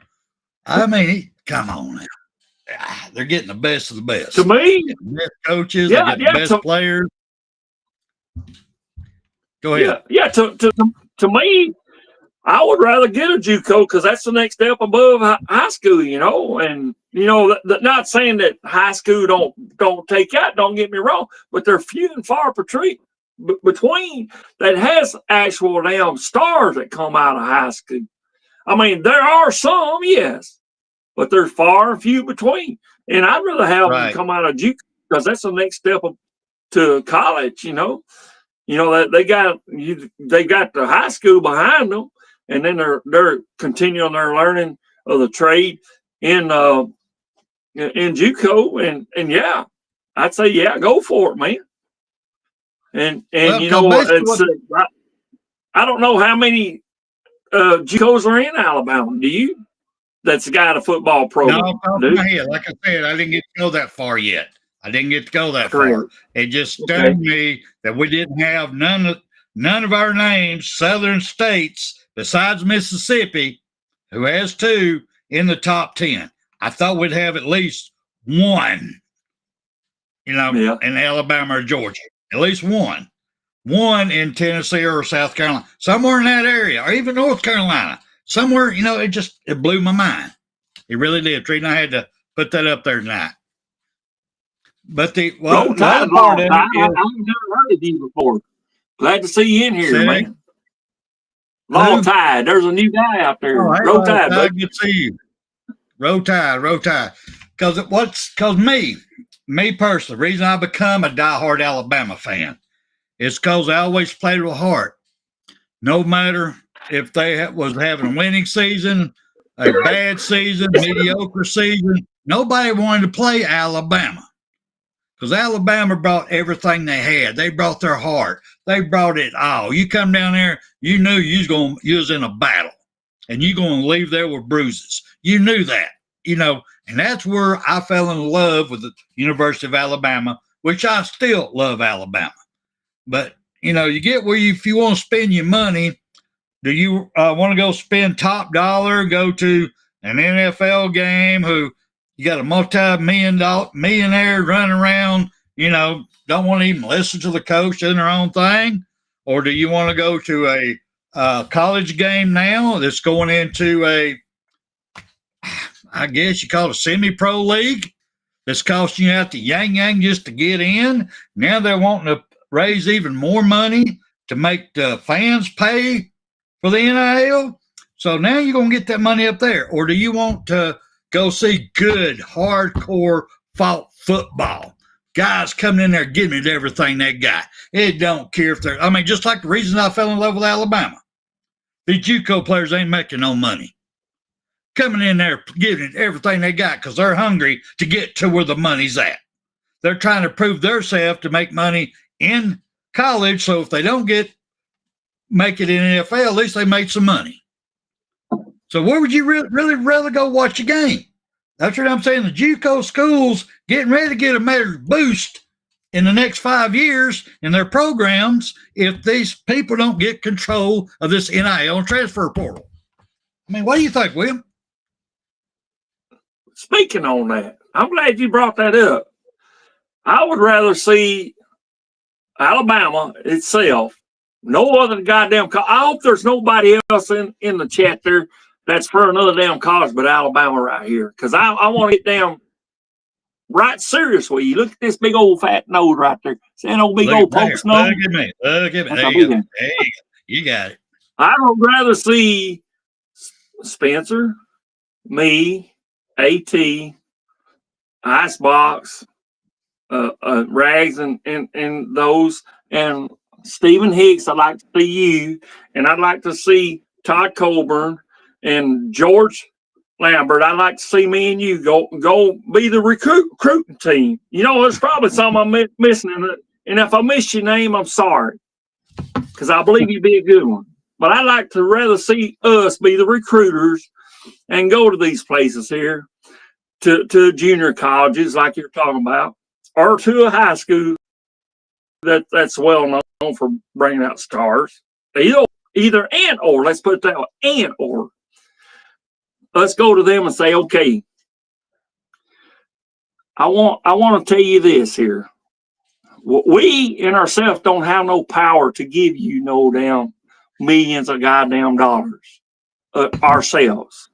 Speaker 9: I mean, come on now. They're getting the best of the best.
Speaker 10: To me,
Speaker 9: the best coaches, they get the best players. Go ahead.
Speaker 10: Yeah. To me, I would rather get a JUCO because that's the next step above high school, you know. And you know, not saying that high school don't take out. Don't get me wrong, but they're few and far between that has actual damn stars that come out of high school. I mean, there are some, yes, but they're far and few between. And I'd rather have them come out of JUCO because that's the next step to college, you know. You know that they got the high school behind them, and then they're continuing their learning of the trade in JUCO, and yeah, I'd say go for it, man. And you know it's I don't know how many JUCOs are in Alabama. Do you? That's got a football program.
Speaker 9: No, like I said, I didn't get to go that far yet. Far. It just stunned me that we didn't have none of our names, southern states, besides Mississippi, who has 2 in the top 10. I thought we'd have at least one, in Alabama or Georgia, at least one in Tennessee or South Carolina, somewhere in that area, or even North Carolina, somewhere. You know, it blew my mind. It really did. Trina, I had to put that up there tonight. But the
Speaker 10: I've never heard of you before. Glad to see you in here, man. Roll Tide. There's a new guy out there. Roll Tide.
Speaker 9: Good to see you. Roll Tide. Because me personally, the reason I become a diehard Alabama fan is because I always played with heart. No matter if they was having a winning season, a bad season, mediocre season, nobody wanted to play Alabama. Because Alabama brought everything they had. They brought their heart. They brought it all. You come down there, you knew you was in a battle, and you're going to leave there with bruises. You knew that, you know, and that's where I fell in love with the University of Alabama, which I still love Alabama. But you get where if you want to spend your money, do you want to go spend top dollar, go to an NFL game who you got a multi-millionaire running around, don't want to even listen to the coach doing their own thing? Or do you want to go to a college game now that's going into I guess you call it a semi-pro league that's costing you out the yang just to get in? Now they're wanting to raise even more money to make the fans pay for the NIL. So now you're going to get that money up there. Or do you want to go see good, hardcore fought football? Guys coming in there giving it everything they got. It don't care if they're, just like the reason I fell in love with Alabama. These JUCO players ain't making no money. Coming in there giving it everything they got because they're hungry to get to where the money's at. They're trying to prove themselves to make money in college, so if they don't make it in NFL, at least they made some money. So where would you really rather go watch a game? That's what I'm saying. The JUCO schools getting ready to get a major boost in the next 5 years in their programs if these people don't get control of this NIL and transfer portal. What do you think, William?
Speaker 10: Speaking on that, I'm glad you brought that up. I would rather see Alabama itself, no other goddamn college. I hope there's nobody else in the chat there that's for another damn college but Alabama right here, because I want to get down right serious with you. Look at this big old fat nose right there. See that old big old poke's nose?
Speaker 9: Look at me. There you go. You got it.
Speaker 10: I would rather see Spencer, me, AT, Icebox, Rags, and those, and Stephen Hicks. I'd like to see you, and I'd like to see Todd Colburn and George Lambert. I'd like to see me and you go be the recruiting team. There's probably some I'm missing in it, and if I miss your name, I'm sorry, because I believe you'd be a good one. But I'd like to rather see us be the recruiters and go to these places here, to junior colleges like you're talking about, or to a high school that's well known for bringing out stars. Either and or. Let's put it that way, and or. Let's go to them and say, okay, I want to tell you this here. We in ourselves don't have no power to give you no damn millions of goddamn dollars ourselves.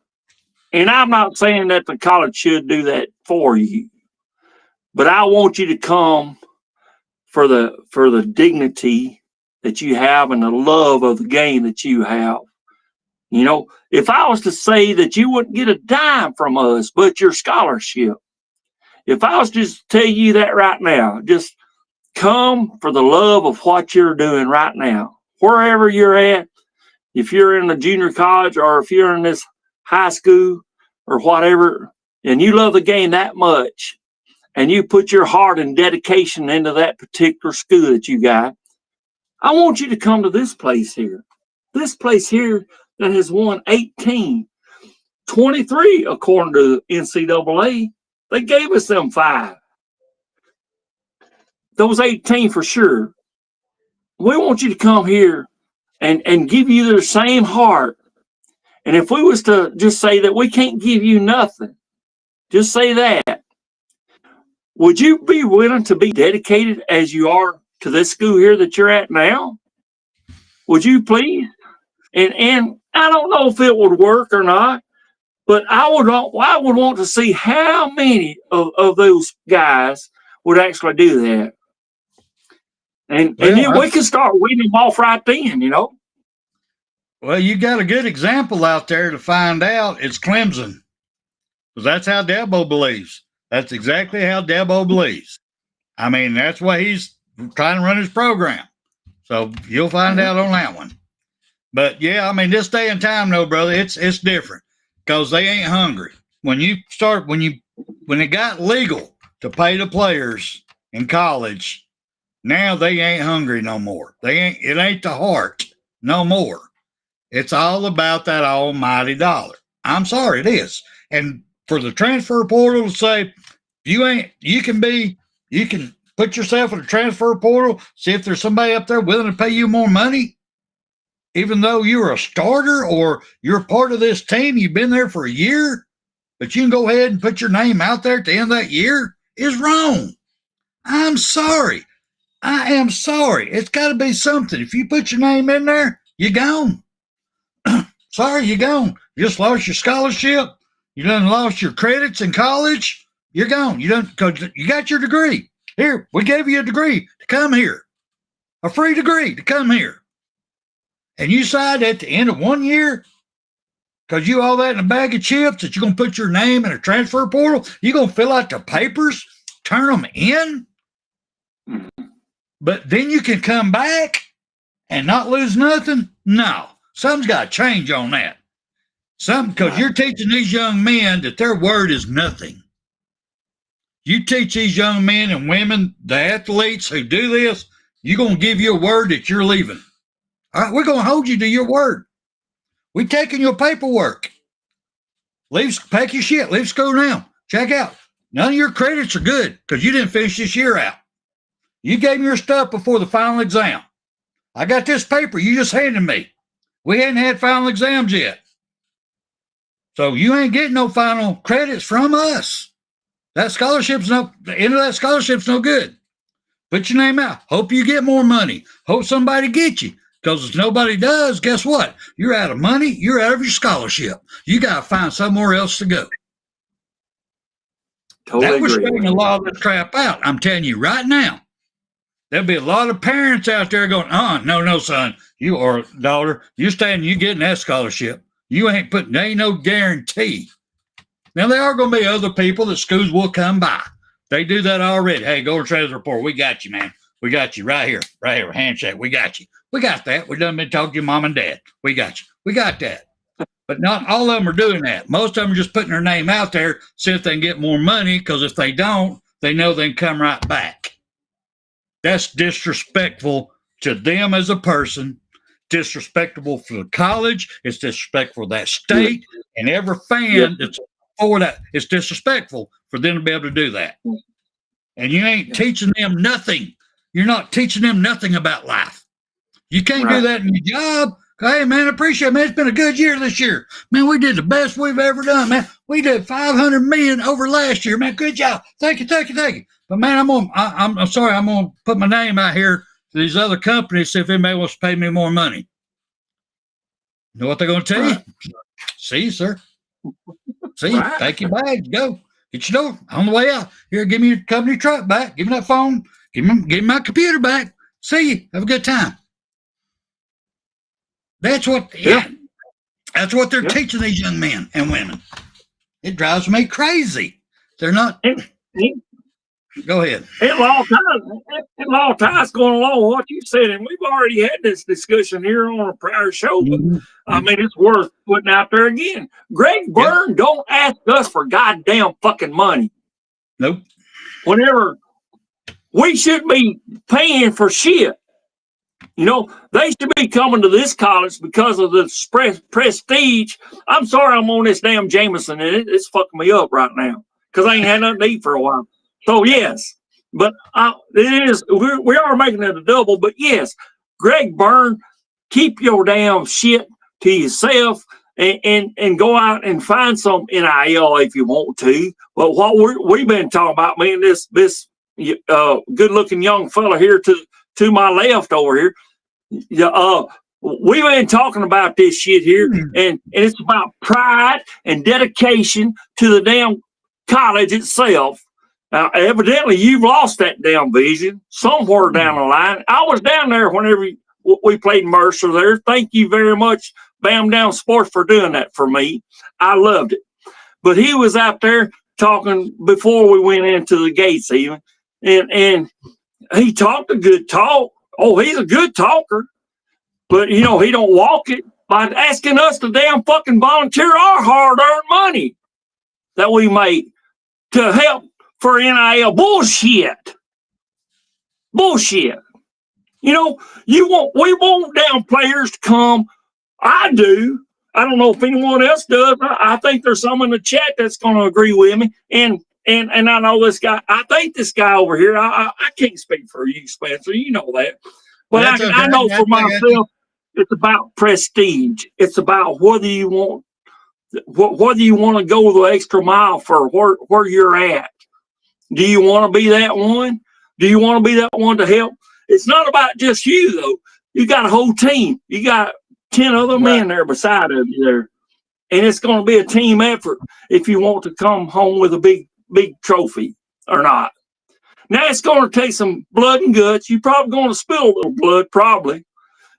Speaker 10: And I'm not saying that the college should do that for you, but I want you to come for the dignity that you have and the love of the game that you have. If I was to say that you wouldn't get a dime from us but your scholarship, if I was just to tell you that right now, just come for the love of what you're doing right now, wherever you're at, if you're in the junior college or if you're in this high school or whatever, and you love the game that much, and you put your heart and dedication into that particular school that you got, I want you to come to this place here. This place here that has won 18, 23 according to NCAA. They gave us them 5. Those 18 for sure. We want you to come here and give you the same heart. And if we was to just say that we can't give you nothing, just say that, would you be willing to be dedicated as you are to this school here that you're at now? Would you please? And I don't know if it would work or not, but I would want to see how many of those guys would actually do that. And then we can start weeding them off right then,
Speaker 9: Well, you got a good example out there to find out. It's Clemson. Because that's how Dabo believes. That's exactly how Dabo believes. That's why he's trying to run his program. So you'll find out on that one. But yeah, this day and time, though, brother, it's different because they ain't hungry. When it got legal to pay the players in college, now they ain't hungry no more. It ain't the heart no more. It's all about that almighty dollar. I'm sorry, it is. And for the transfer portal to say you can put yourself in a transfer portal, see if there's somebody up there willing to pay you more money, even though you're a starter or you're part of this team, you've been there for a year, but you can go ahead and put your name out there at the end of that year, is wrong. I'm sorry. I am sorry. It's got to be something. If you put your name in there, you're gone. Sorry, you're gone. You just lost your scholarship. You done lost your credits in college. You're gone. You done, because you got your degree. Here, we gave you a degree to come here. A free degree to come here. And you decide at the end of 1 year, because you all that in a bag of chips, that you're going to put your name in a transfer portal, you're going to fill out the papers, turn them in, but then you can come back and not lose nothing? No. Something's got to change on that. Because you're teaching these young men that their word is nothing. You teach these young men and women, the athletes who do this, you're going to give you a word that you're leaving. All right, we're going to hold you to your word. We're taking your paperwork. Pack your shit. Leave school now. Check out. None of your credits are good because you didn't finish this year out. You gave me your stuff before the final exam. I got this paper you just handed me. We hadn't had final exams yet. So you ain't getting no final credits from us. The end of that scholarship's no good. Put your name out. Hope you get more money. Hope somebody gets you. Because if nobody does, guess what? You're out of money. You're out of your scholarship. You got to find somewhere else to go.
Speaker 10: Totally
Speaker 9: that was
Speaker 10: agree.
Speaker 9: straightening a lot of the crap out. I'm telling you right now. There'll be a lot of parents out there going, no, son, you or daughter, you getting that scholarship. You ain't no guarantee. Now, there are going to be other people that schools will come by. They do that already. Hey, go to transfer report. We got you, man. We got you right here. Handshake. We got you. We got that. We done been talking to your mom and dad. We got you. We got that. But not all of them are doing that. Most of them are just putting their name out there, see if they can get more money, because if they don't, they know they can come right back. That's disrespectful to them as a person, disrespectful for the college, it's disrespectful for that state, and every fan that's for that, it's disrespectful for them to be able to do that. And you ain't teaching them nothing. You're not teaching them nothing about life. You can't do that in your job. Hey, man, I appreciate it, man. It's been a good year this year. Man, we did the best we've ever done, man. We did 500 million over last year, man. Good job. Thank you. But, man, I'm sorry. I'm going to put my name out here to these other companies, see if anybody wants to pay me more money. You know what they're going to tell you? See, sir. See, take your bags, go. Get your door on the way out. Here, give me your company truck back. Give me that phone. Give me my computer back. See you. Have a good time. That's what they're teaching these young men and women. It drives me crazy. They're not. Go ahead.
Speaker 10: It all ties going along with what you said, and we've already had this discussion here on a prior show. But I mean, it's worth putting out there again. Greg Byrne don't ask us for goddamn fucking money.
Speaker 9: Nope.
Speaker 10: Whenever we should be paying for shit. You know, they should be coming to this college because of the prestige. I'm sorry I'm on this damn Jameson, and it's fucking me up right now because I ain't had nothing to eat for a while. So, yes, but it is. We are making it a double, but yes, Greg Byrne, keep your damn shit to yourself and go out and find some NIL if you want to. But what we've been talking about, me and this good-looking young fella here to my left over here, we've been talking about this shit here, and it's about pride and dedication to the damn college itself. Evidently, you've lost that damn vision somewhere down the line. I was down there whenever we played Mercer there. Thank you very much, Bam Down Sports, for doing that for me. I loved it. But he was out there talking before we went into the gates even, and he talked a good talk. Oh, he's a good talker. But, you know, he don't walk it by asking us to damn fucking volunteer our hard-earned money that we made to help for NIL. Bullshit. You know, we want damn players to come. I do. I don't know if anyone else does. I think there's some in the chat that's going to agree with me. And And I know this guy. I think this guy over here. I can't speak for you, Spencer. You know that. But I know for myself, it's about prestige. It's about whether you want to go the extra mile for where you're at. Do you want to be that one? Do you want to be that one to help? It's not about just you, though. You got a whole team. You got 10 other men there beside of you there. And it's going to be a team effort if you want to come home with a big trophy or not. Now, it's going to take some blood and guts. You're probably going to spill a little blood, probably.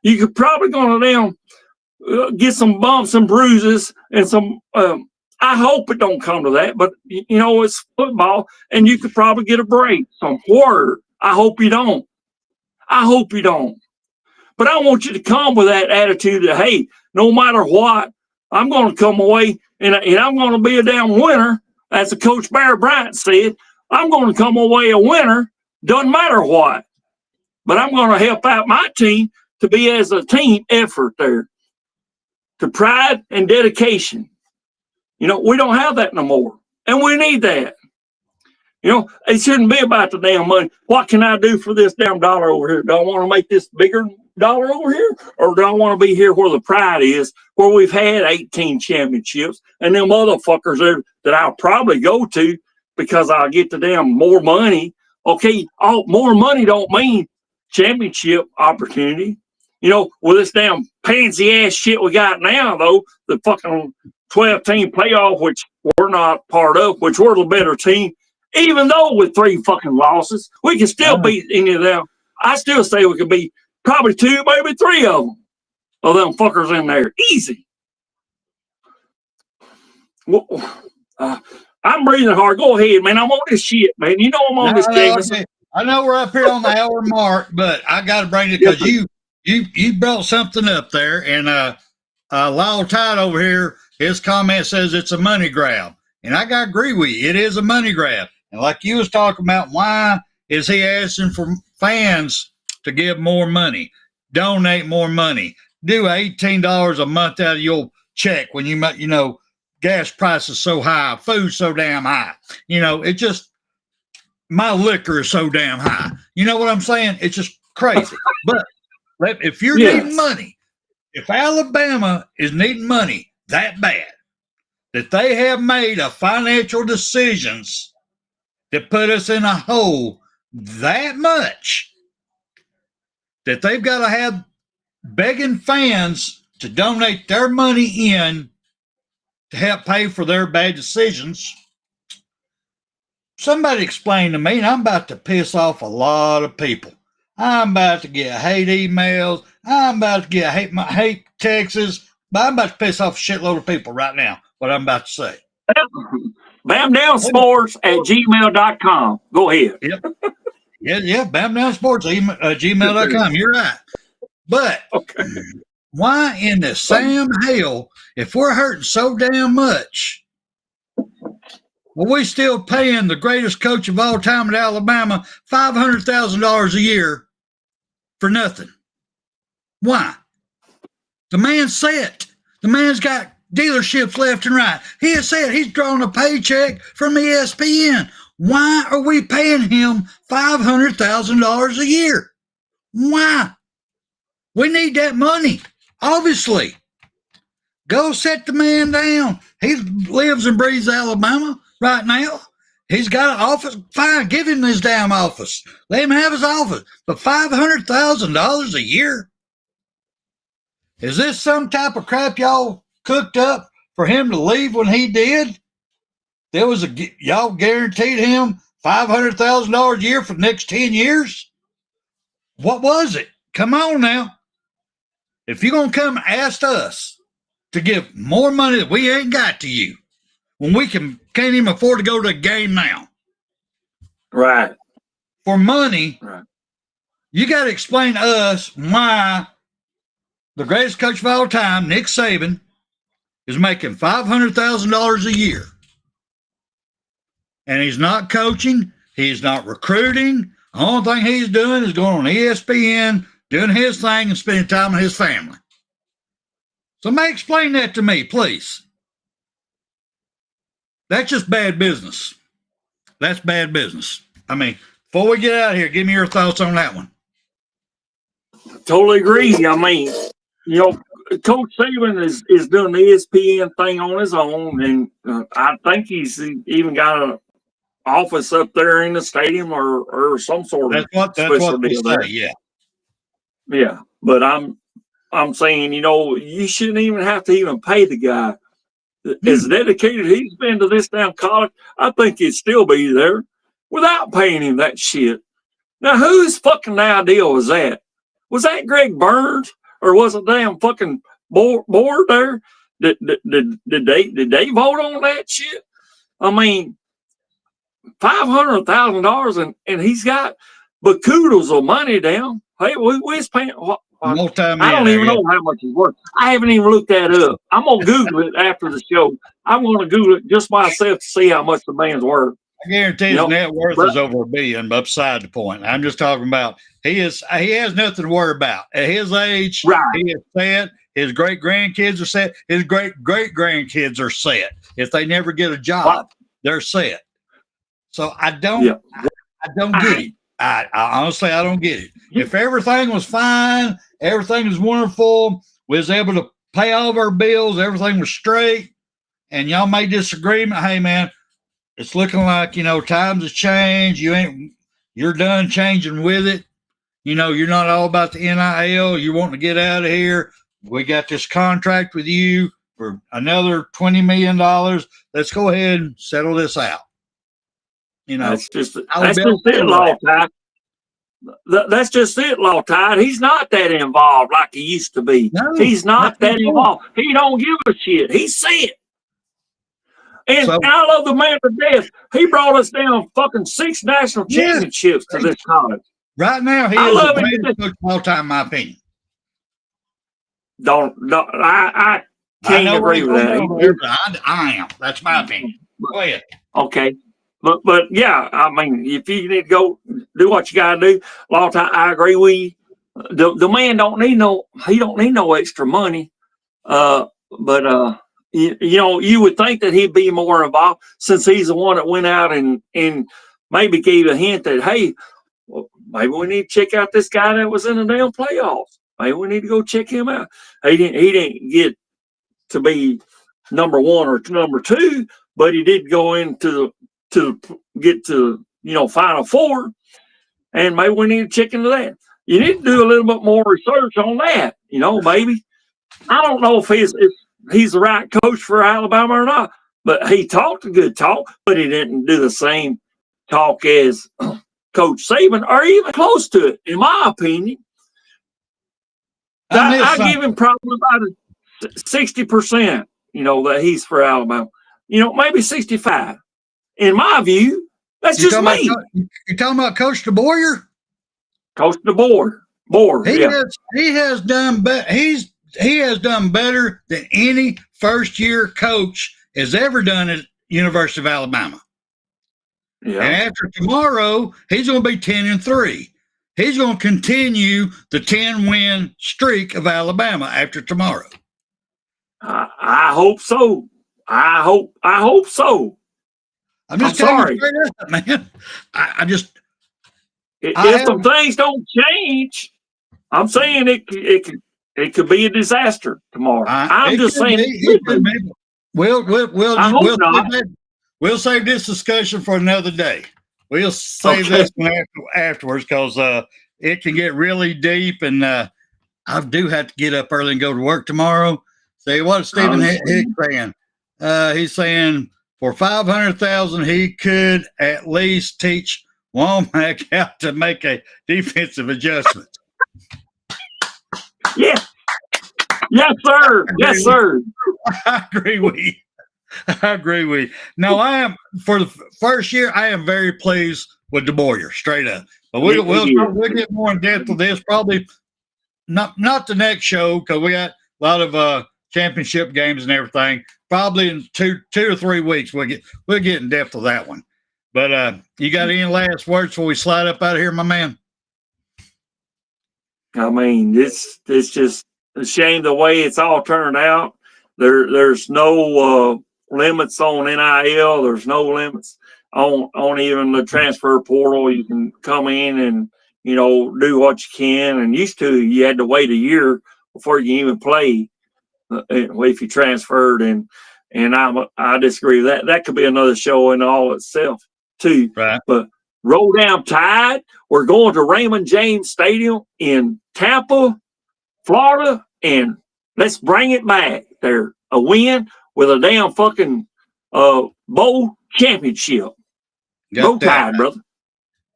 Speaker 10: You're probably going to get some bumps and bruises and some I hope it don't come to that, but it's football, and you could probably get a break somewhere. I hope you don't. But I want you to come with that attitude that, hey, no matter what, I'm going to come away and I'm going to be a damn winner. As Coach Bear Bryant said, I'm going to come away a winner, doesn't matter what. But I'm going to help out my team to be as a team effort there, to pride and dedication. We don't have that no more, and we need that. It shouldn't be about the damn money. What can I do for this damn dollar over here? Do I want to make this bigger dollar over here, or do I want to be here where the pride is, where we've had 18 championships, and them motherfuckers there that I'll probably go to because I'll get the damn more money. Okay, more money don't mean championship opportunity. With this damn pansy ass shit we got now, though, the fucking 12-team playoff, which we're not part of, which we're the better team, even though with 3 fucking losses, we can still beat any of them. I still say we could beat probably 2, maybe 3 of them fuckers in there. Easy. Well, I'm breathing hard. Go ahead, man. I'm on this shit, man. I'm on this shit.
Speaker 9: I know we're up here on the hour mark, but I got to bring it because you brought something up there, and Lyle Tide over here, his comment says it's a money grab. And I got to agree with you. It is a money grab. And like you was talking about, why is he asking for fans to give more money, donate more money, do $18 a month out of your check when gas prices so high, food so damn high. It just, my liquor is so damn high. You know what I'm saying? It's just crazy. But if you're needing money, if Alabama is needing money that bad, that they have made a financial decisions that put us in a hole that much, that they've got to have begging fans to donate their money in to help pay for their bad decisions. Somebody explain to me, and I'm about to piss off a lot of people. I'm about to get hate emails. I'm about to get hate texts. But I'm about to piss off a shitload of people right now, what I'm about to say.
Speaker 10: BamDownSports@gmail.com. Go ahead.
Speaker 9: Yep. Yeah, BamDownSports@gmail.com. You're right. But why in the Sam hell, if we're hurting so damn much, well, we still paying the greatest coach of all time at Alabama $500,000 a year for nothing? Why? The man's set. The man's got dealerships left and right. He has said he's drawing a paycheck from ESPN. Why are we paying him $500,000 a year? Why? We need that money, obviously. Go set the man down. He lives and breathes Alabama right now. He's got an office. Fine, give him his damn office. Let him have his office. But $500,000 a year? Is this some type of crap y'all cooked up for him to leave when he did? Y'all guaranteed him $500,000 a year for the next 10 years? What was it? Come on now. If you're going to come ask us to give more money that we ain't got to you, when we can't even afford to go to a game now.
Speaker 10: Right.
Speaker 9: For money,
Speaker 10: right.
Speaker 9: You got to explain to us why the greatest coach of all time, Nick Saban, is making $500,000 a year. And he's not coaching. He's not recruiting. The only thing he's doing is going on ESPN, doing his thing and spending time with his family. Somebody explain that to me, please. That's just bad business. That's bad business. I mean, before we get out of here, give me your thoughts on that one.
Speaker 10: Totally agree. I mean, Coach Saban is doing the ESPN thing on his own, and I think he's even got an office up there in the stadium or some sort of
Speaker 9: That's what they say. Yeah.
Speaker 10: Yeah, but I'm saying, you shouldn't even have to even pay the guy. As dedicated he's been to this damn college, I think he'd still be there without paying him that shit. Now, whose fucking idea was that? Was that Greg Burns or was it damn fucking board there? Did they vote on that shit? I mean, $500,000 and he's got bacoodles of money down. Hey, we spent. I don't even know how much it's worth. I haven't even looked that up. I'm gonna Google it after the show. I'm gonna Google it just myself to see how much the man's worth.
Speaker 9: I guarantee his net worth is over $1 billion. Upside the point, I'm just talking about he has nothing to worry about at his age.
Speaker 10: Right.
Speaker 9: He is set. His great grandkids are set. His great grandkids are set. If they never get a job, they're set. So I don't get it. I honestly, I don't get it. If everything was fine, everything was wonderful, we was able to pay all of our bills, everything was straight, and y'all made disagreement, hey man, it's looking like, times have changed. You're done changing with it. You're not all about the NIL. You want to get out of here. We got this contract with you for another $20 million. Let's go ahead and settle this out.
Speaker 10: That's just it, Law Tide. That's just it, Law Tide. He's not that involved like he used to be. No, he's not that involved. He don't give a shit. He's set. And I love the man to death. He brought us down fucking 6 national championships to this college.
Speaker 9: Right now, he is the greatest coach of all time, in my opinion.
Speaker 10: I can't agree with that.
Speaker 9: I am. That's my opinion. Go ahead.
Speaker 10: Okay. But yeah, I mean, if you need to go do what you got to do, a lot of time I agree with you. The man don't need no extra money. You would think that he'd be more involved since he's the one that went out and maybe gave a hint that, hey, well, maybe we need to check out this guy that was in the damn playoffs. Maybe we need to go check him out. He didn't get to be number 1 or number 2, but he did go into to get to Final Four, and maybe we need to check into that. You need to do a little bit more research on that. Maybe I don't know if he's the right coach for Alabama or not, but he talked a good talk, but he didn't do the same talk as Coach Saban, or even close to it, in my opinion. I give him probably about 60%. That he's for Alabama. Maybe 65. In my view, that's just me.
Speaker 9: You're talking about Coach DeBoer?
Speaker 10: Coach DeBoer.
Speaker 9: He has done better. He has done better than any first-year coach has ever done at University of Alabama. Yeah. And after tomorrow, he's going to be 10-3. He's going to continue the 10-win streak of Alabama after tomorrow.
Speaker 10: I hope so. I hope so.
Speaker 9: I'm sorry, man.
Speaker 10: If some things don't change, I'm saying it could be a disaster tomorrow. I'm just saying.
Speaker 9: We'll save this discussion for another day. We'll save this one afterwards because it can get really deep, and I do have to get up early and go to work tomorrow. See what Stephen Hicks saying? He's saying for $500,000, he could at least teach Womack how to make a defensive adjustment.
Speaker 10: Yeah. Yes, sir. Yes, sir.
Speaker 9: I agree with you. No, I am for the first year. I am very pleased with DeBoer, straight up. But we'll get more in depth with this. Probably not the next show because we got a lot of championship games and everything. Probably in two or 3 weeks we'll get in depth with that one. But you got any last words before we slide up out of here, my man?
Speaker 10: I mean, it's just a shame the way it's all turned out. There's no limits on NIL. There's no limits on even the transfer portal. You can come in and, you know, do what you can. And used to, you had to wait a year before you can even play if you transferred. And I disagree with that. That could be another show in all itself too.
Speaker 9: Right.
Speaker 10: But roll down Tide. We're going to Raymond James Stadium in Tampa, Florida, and let's bring it back there. A win with a damn fucking bowl championship. Roll Tide, brother.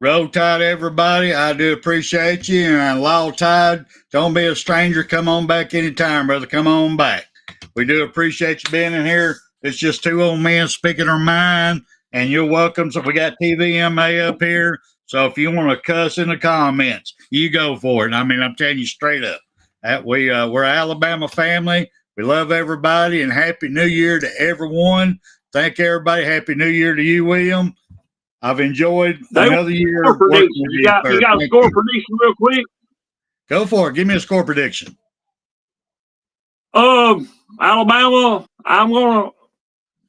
Speaker 9: Roll Tide, everybody. I do appreciate you. And Law Tide, don't be a stranger. Come on back anytime, brother. Come on back. We do appreciate you being in here. It's just two old men speaking our mind, and you're welcome. So we got TVMA up here. So if you want to cuss in the comments, you go for it. I mean, I'm telling you straight up. We're an Alabama family. We love everybody, and Happy New Year to everyone. Thank everybody. Happy New Year to you, William. I've enjoyed another year.
Speaker 10: You got a score prediction real quick?
Speaker 9: Go for it. Give me a score prediction.
Speaker 10: Alabama,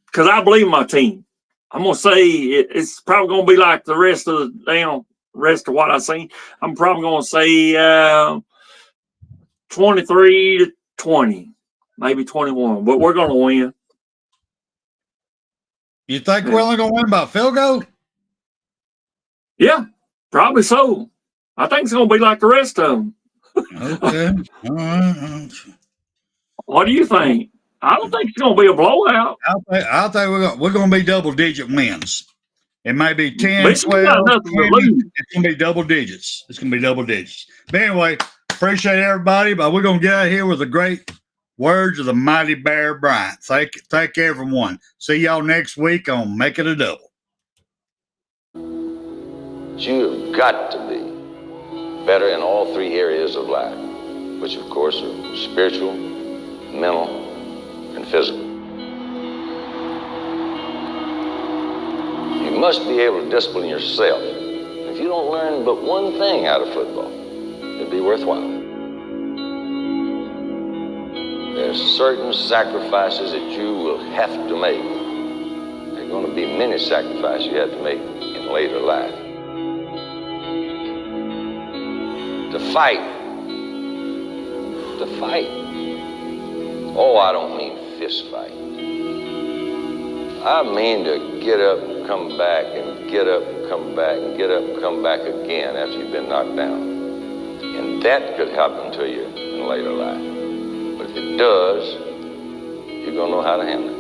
Speaker 10: because I believe in my team. I'm going to say it's probably going to be like the rest of what I've seen. I'm probably going to say 23-20, maybe 21, but we're going to win.
Speaker 9: You think we're only going to win by field goal?
Speaker 10: Yeah, probably so. I think it's going to be like the rest of them.
Speaker 9: Okay. All right.
Speaker 10: What do you think? I don't think it's going to be a blowout.
Speaker 9: I think we're going to be double-digit wins. It may be 10, 12, 20. It's going to be double digits. It's going to be double digits. But anyway, appreciate everybody. But we're going to get out of here with the great words of the mighty Bear Bryant. Thank everyone. See y'all next week on Make It a Double.
Speaker 2: You've got to be better in all three areas of life, which of course are spiritual, mental, and physical. You must be able to discipline yourself. If you don't learn but one thing out of football, it'd be worthwhile. There's certain sacrifices that you will have to make. There are going to be many sacrifices you have to make in later life. To fight. Oh, I don't mean fist fight. I mean to get up and come back and get up and come back and get up and come back again after you've been knocked down. And that could happen to you in later life. But if it does, you're going to know how to handle it.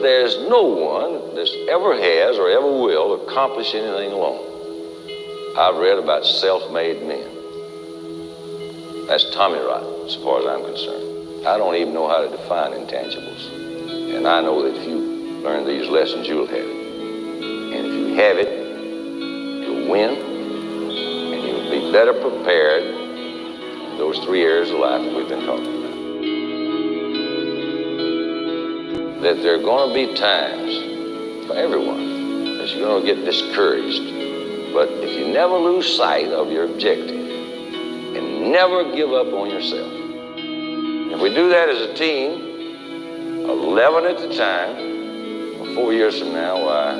Speaker 2: There's no one that ever has or ever will accomplish anything alone. I've read about self-made men. That's Tommy rot, as far as I'm concerned. I don't even know how to define intangibles. And I know that if you learn these lessons, you'll have it. And if you have it, you'll win, and you'll be better prepared in those three areas of life that we've been talking about. That there are going to be times for everyone that you're going to get discouraged. But if you never lose sight of your objective and never give up on yourself, if we do that as a team, 11 at the time, 4 years from now, why,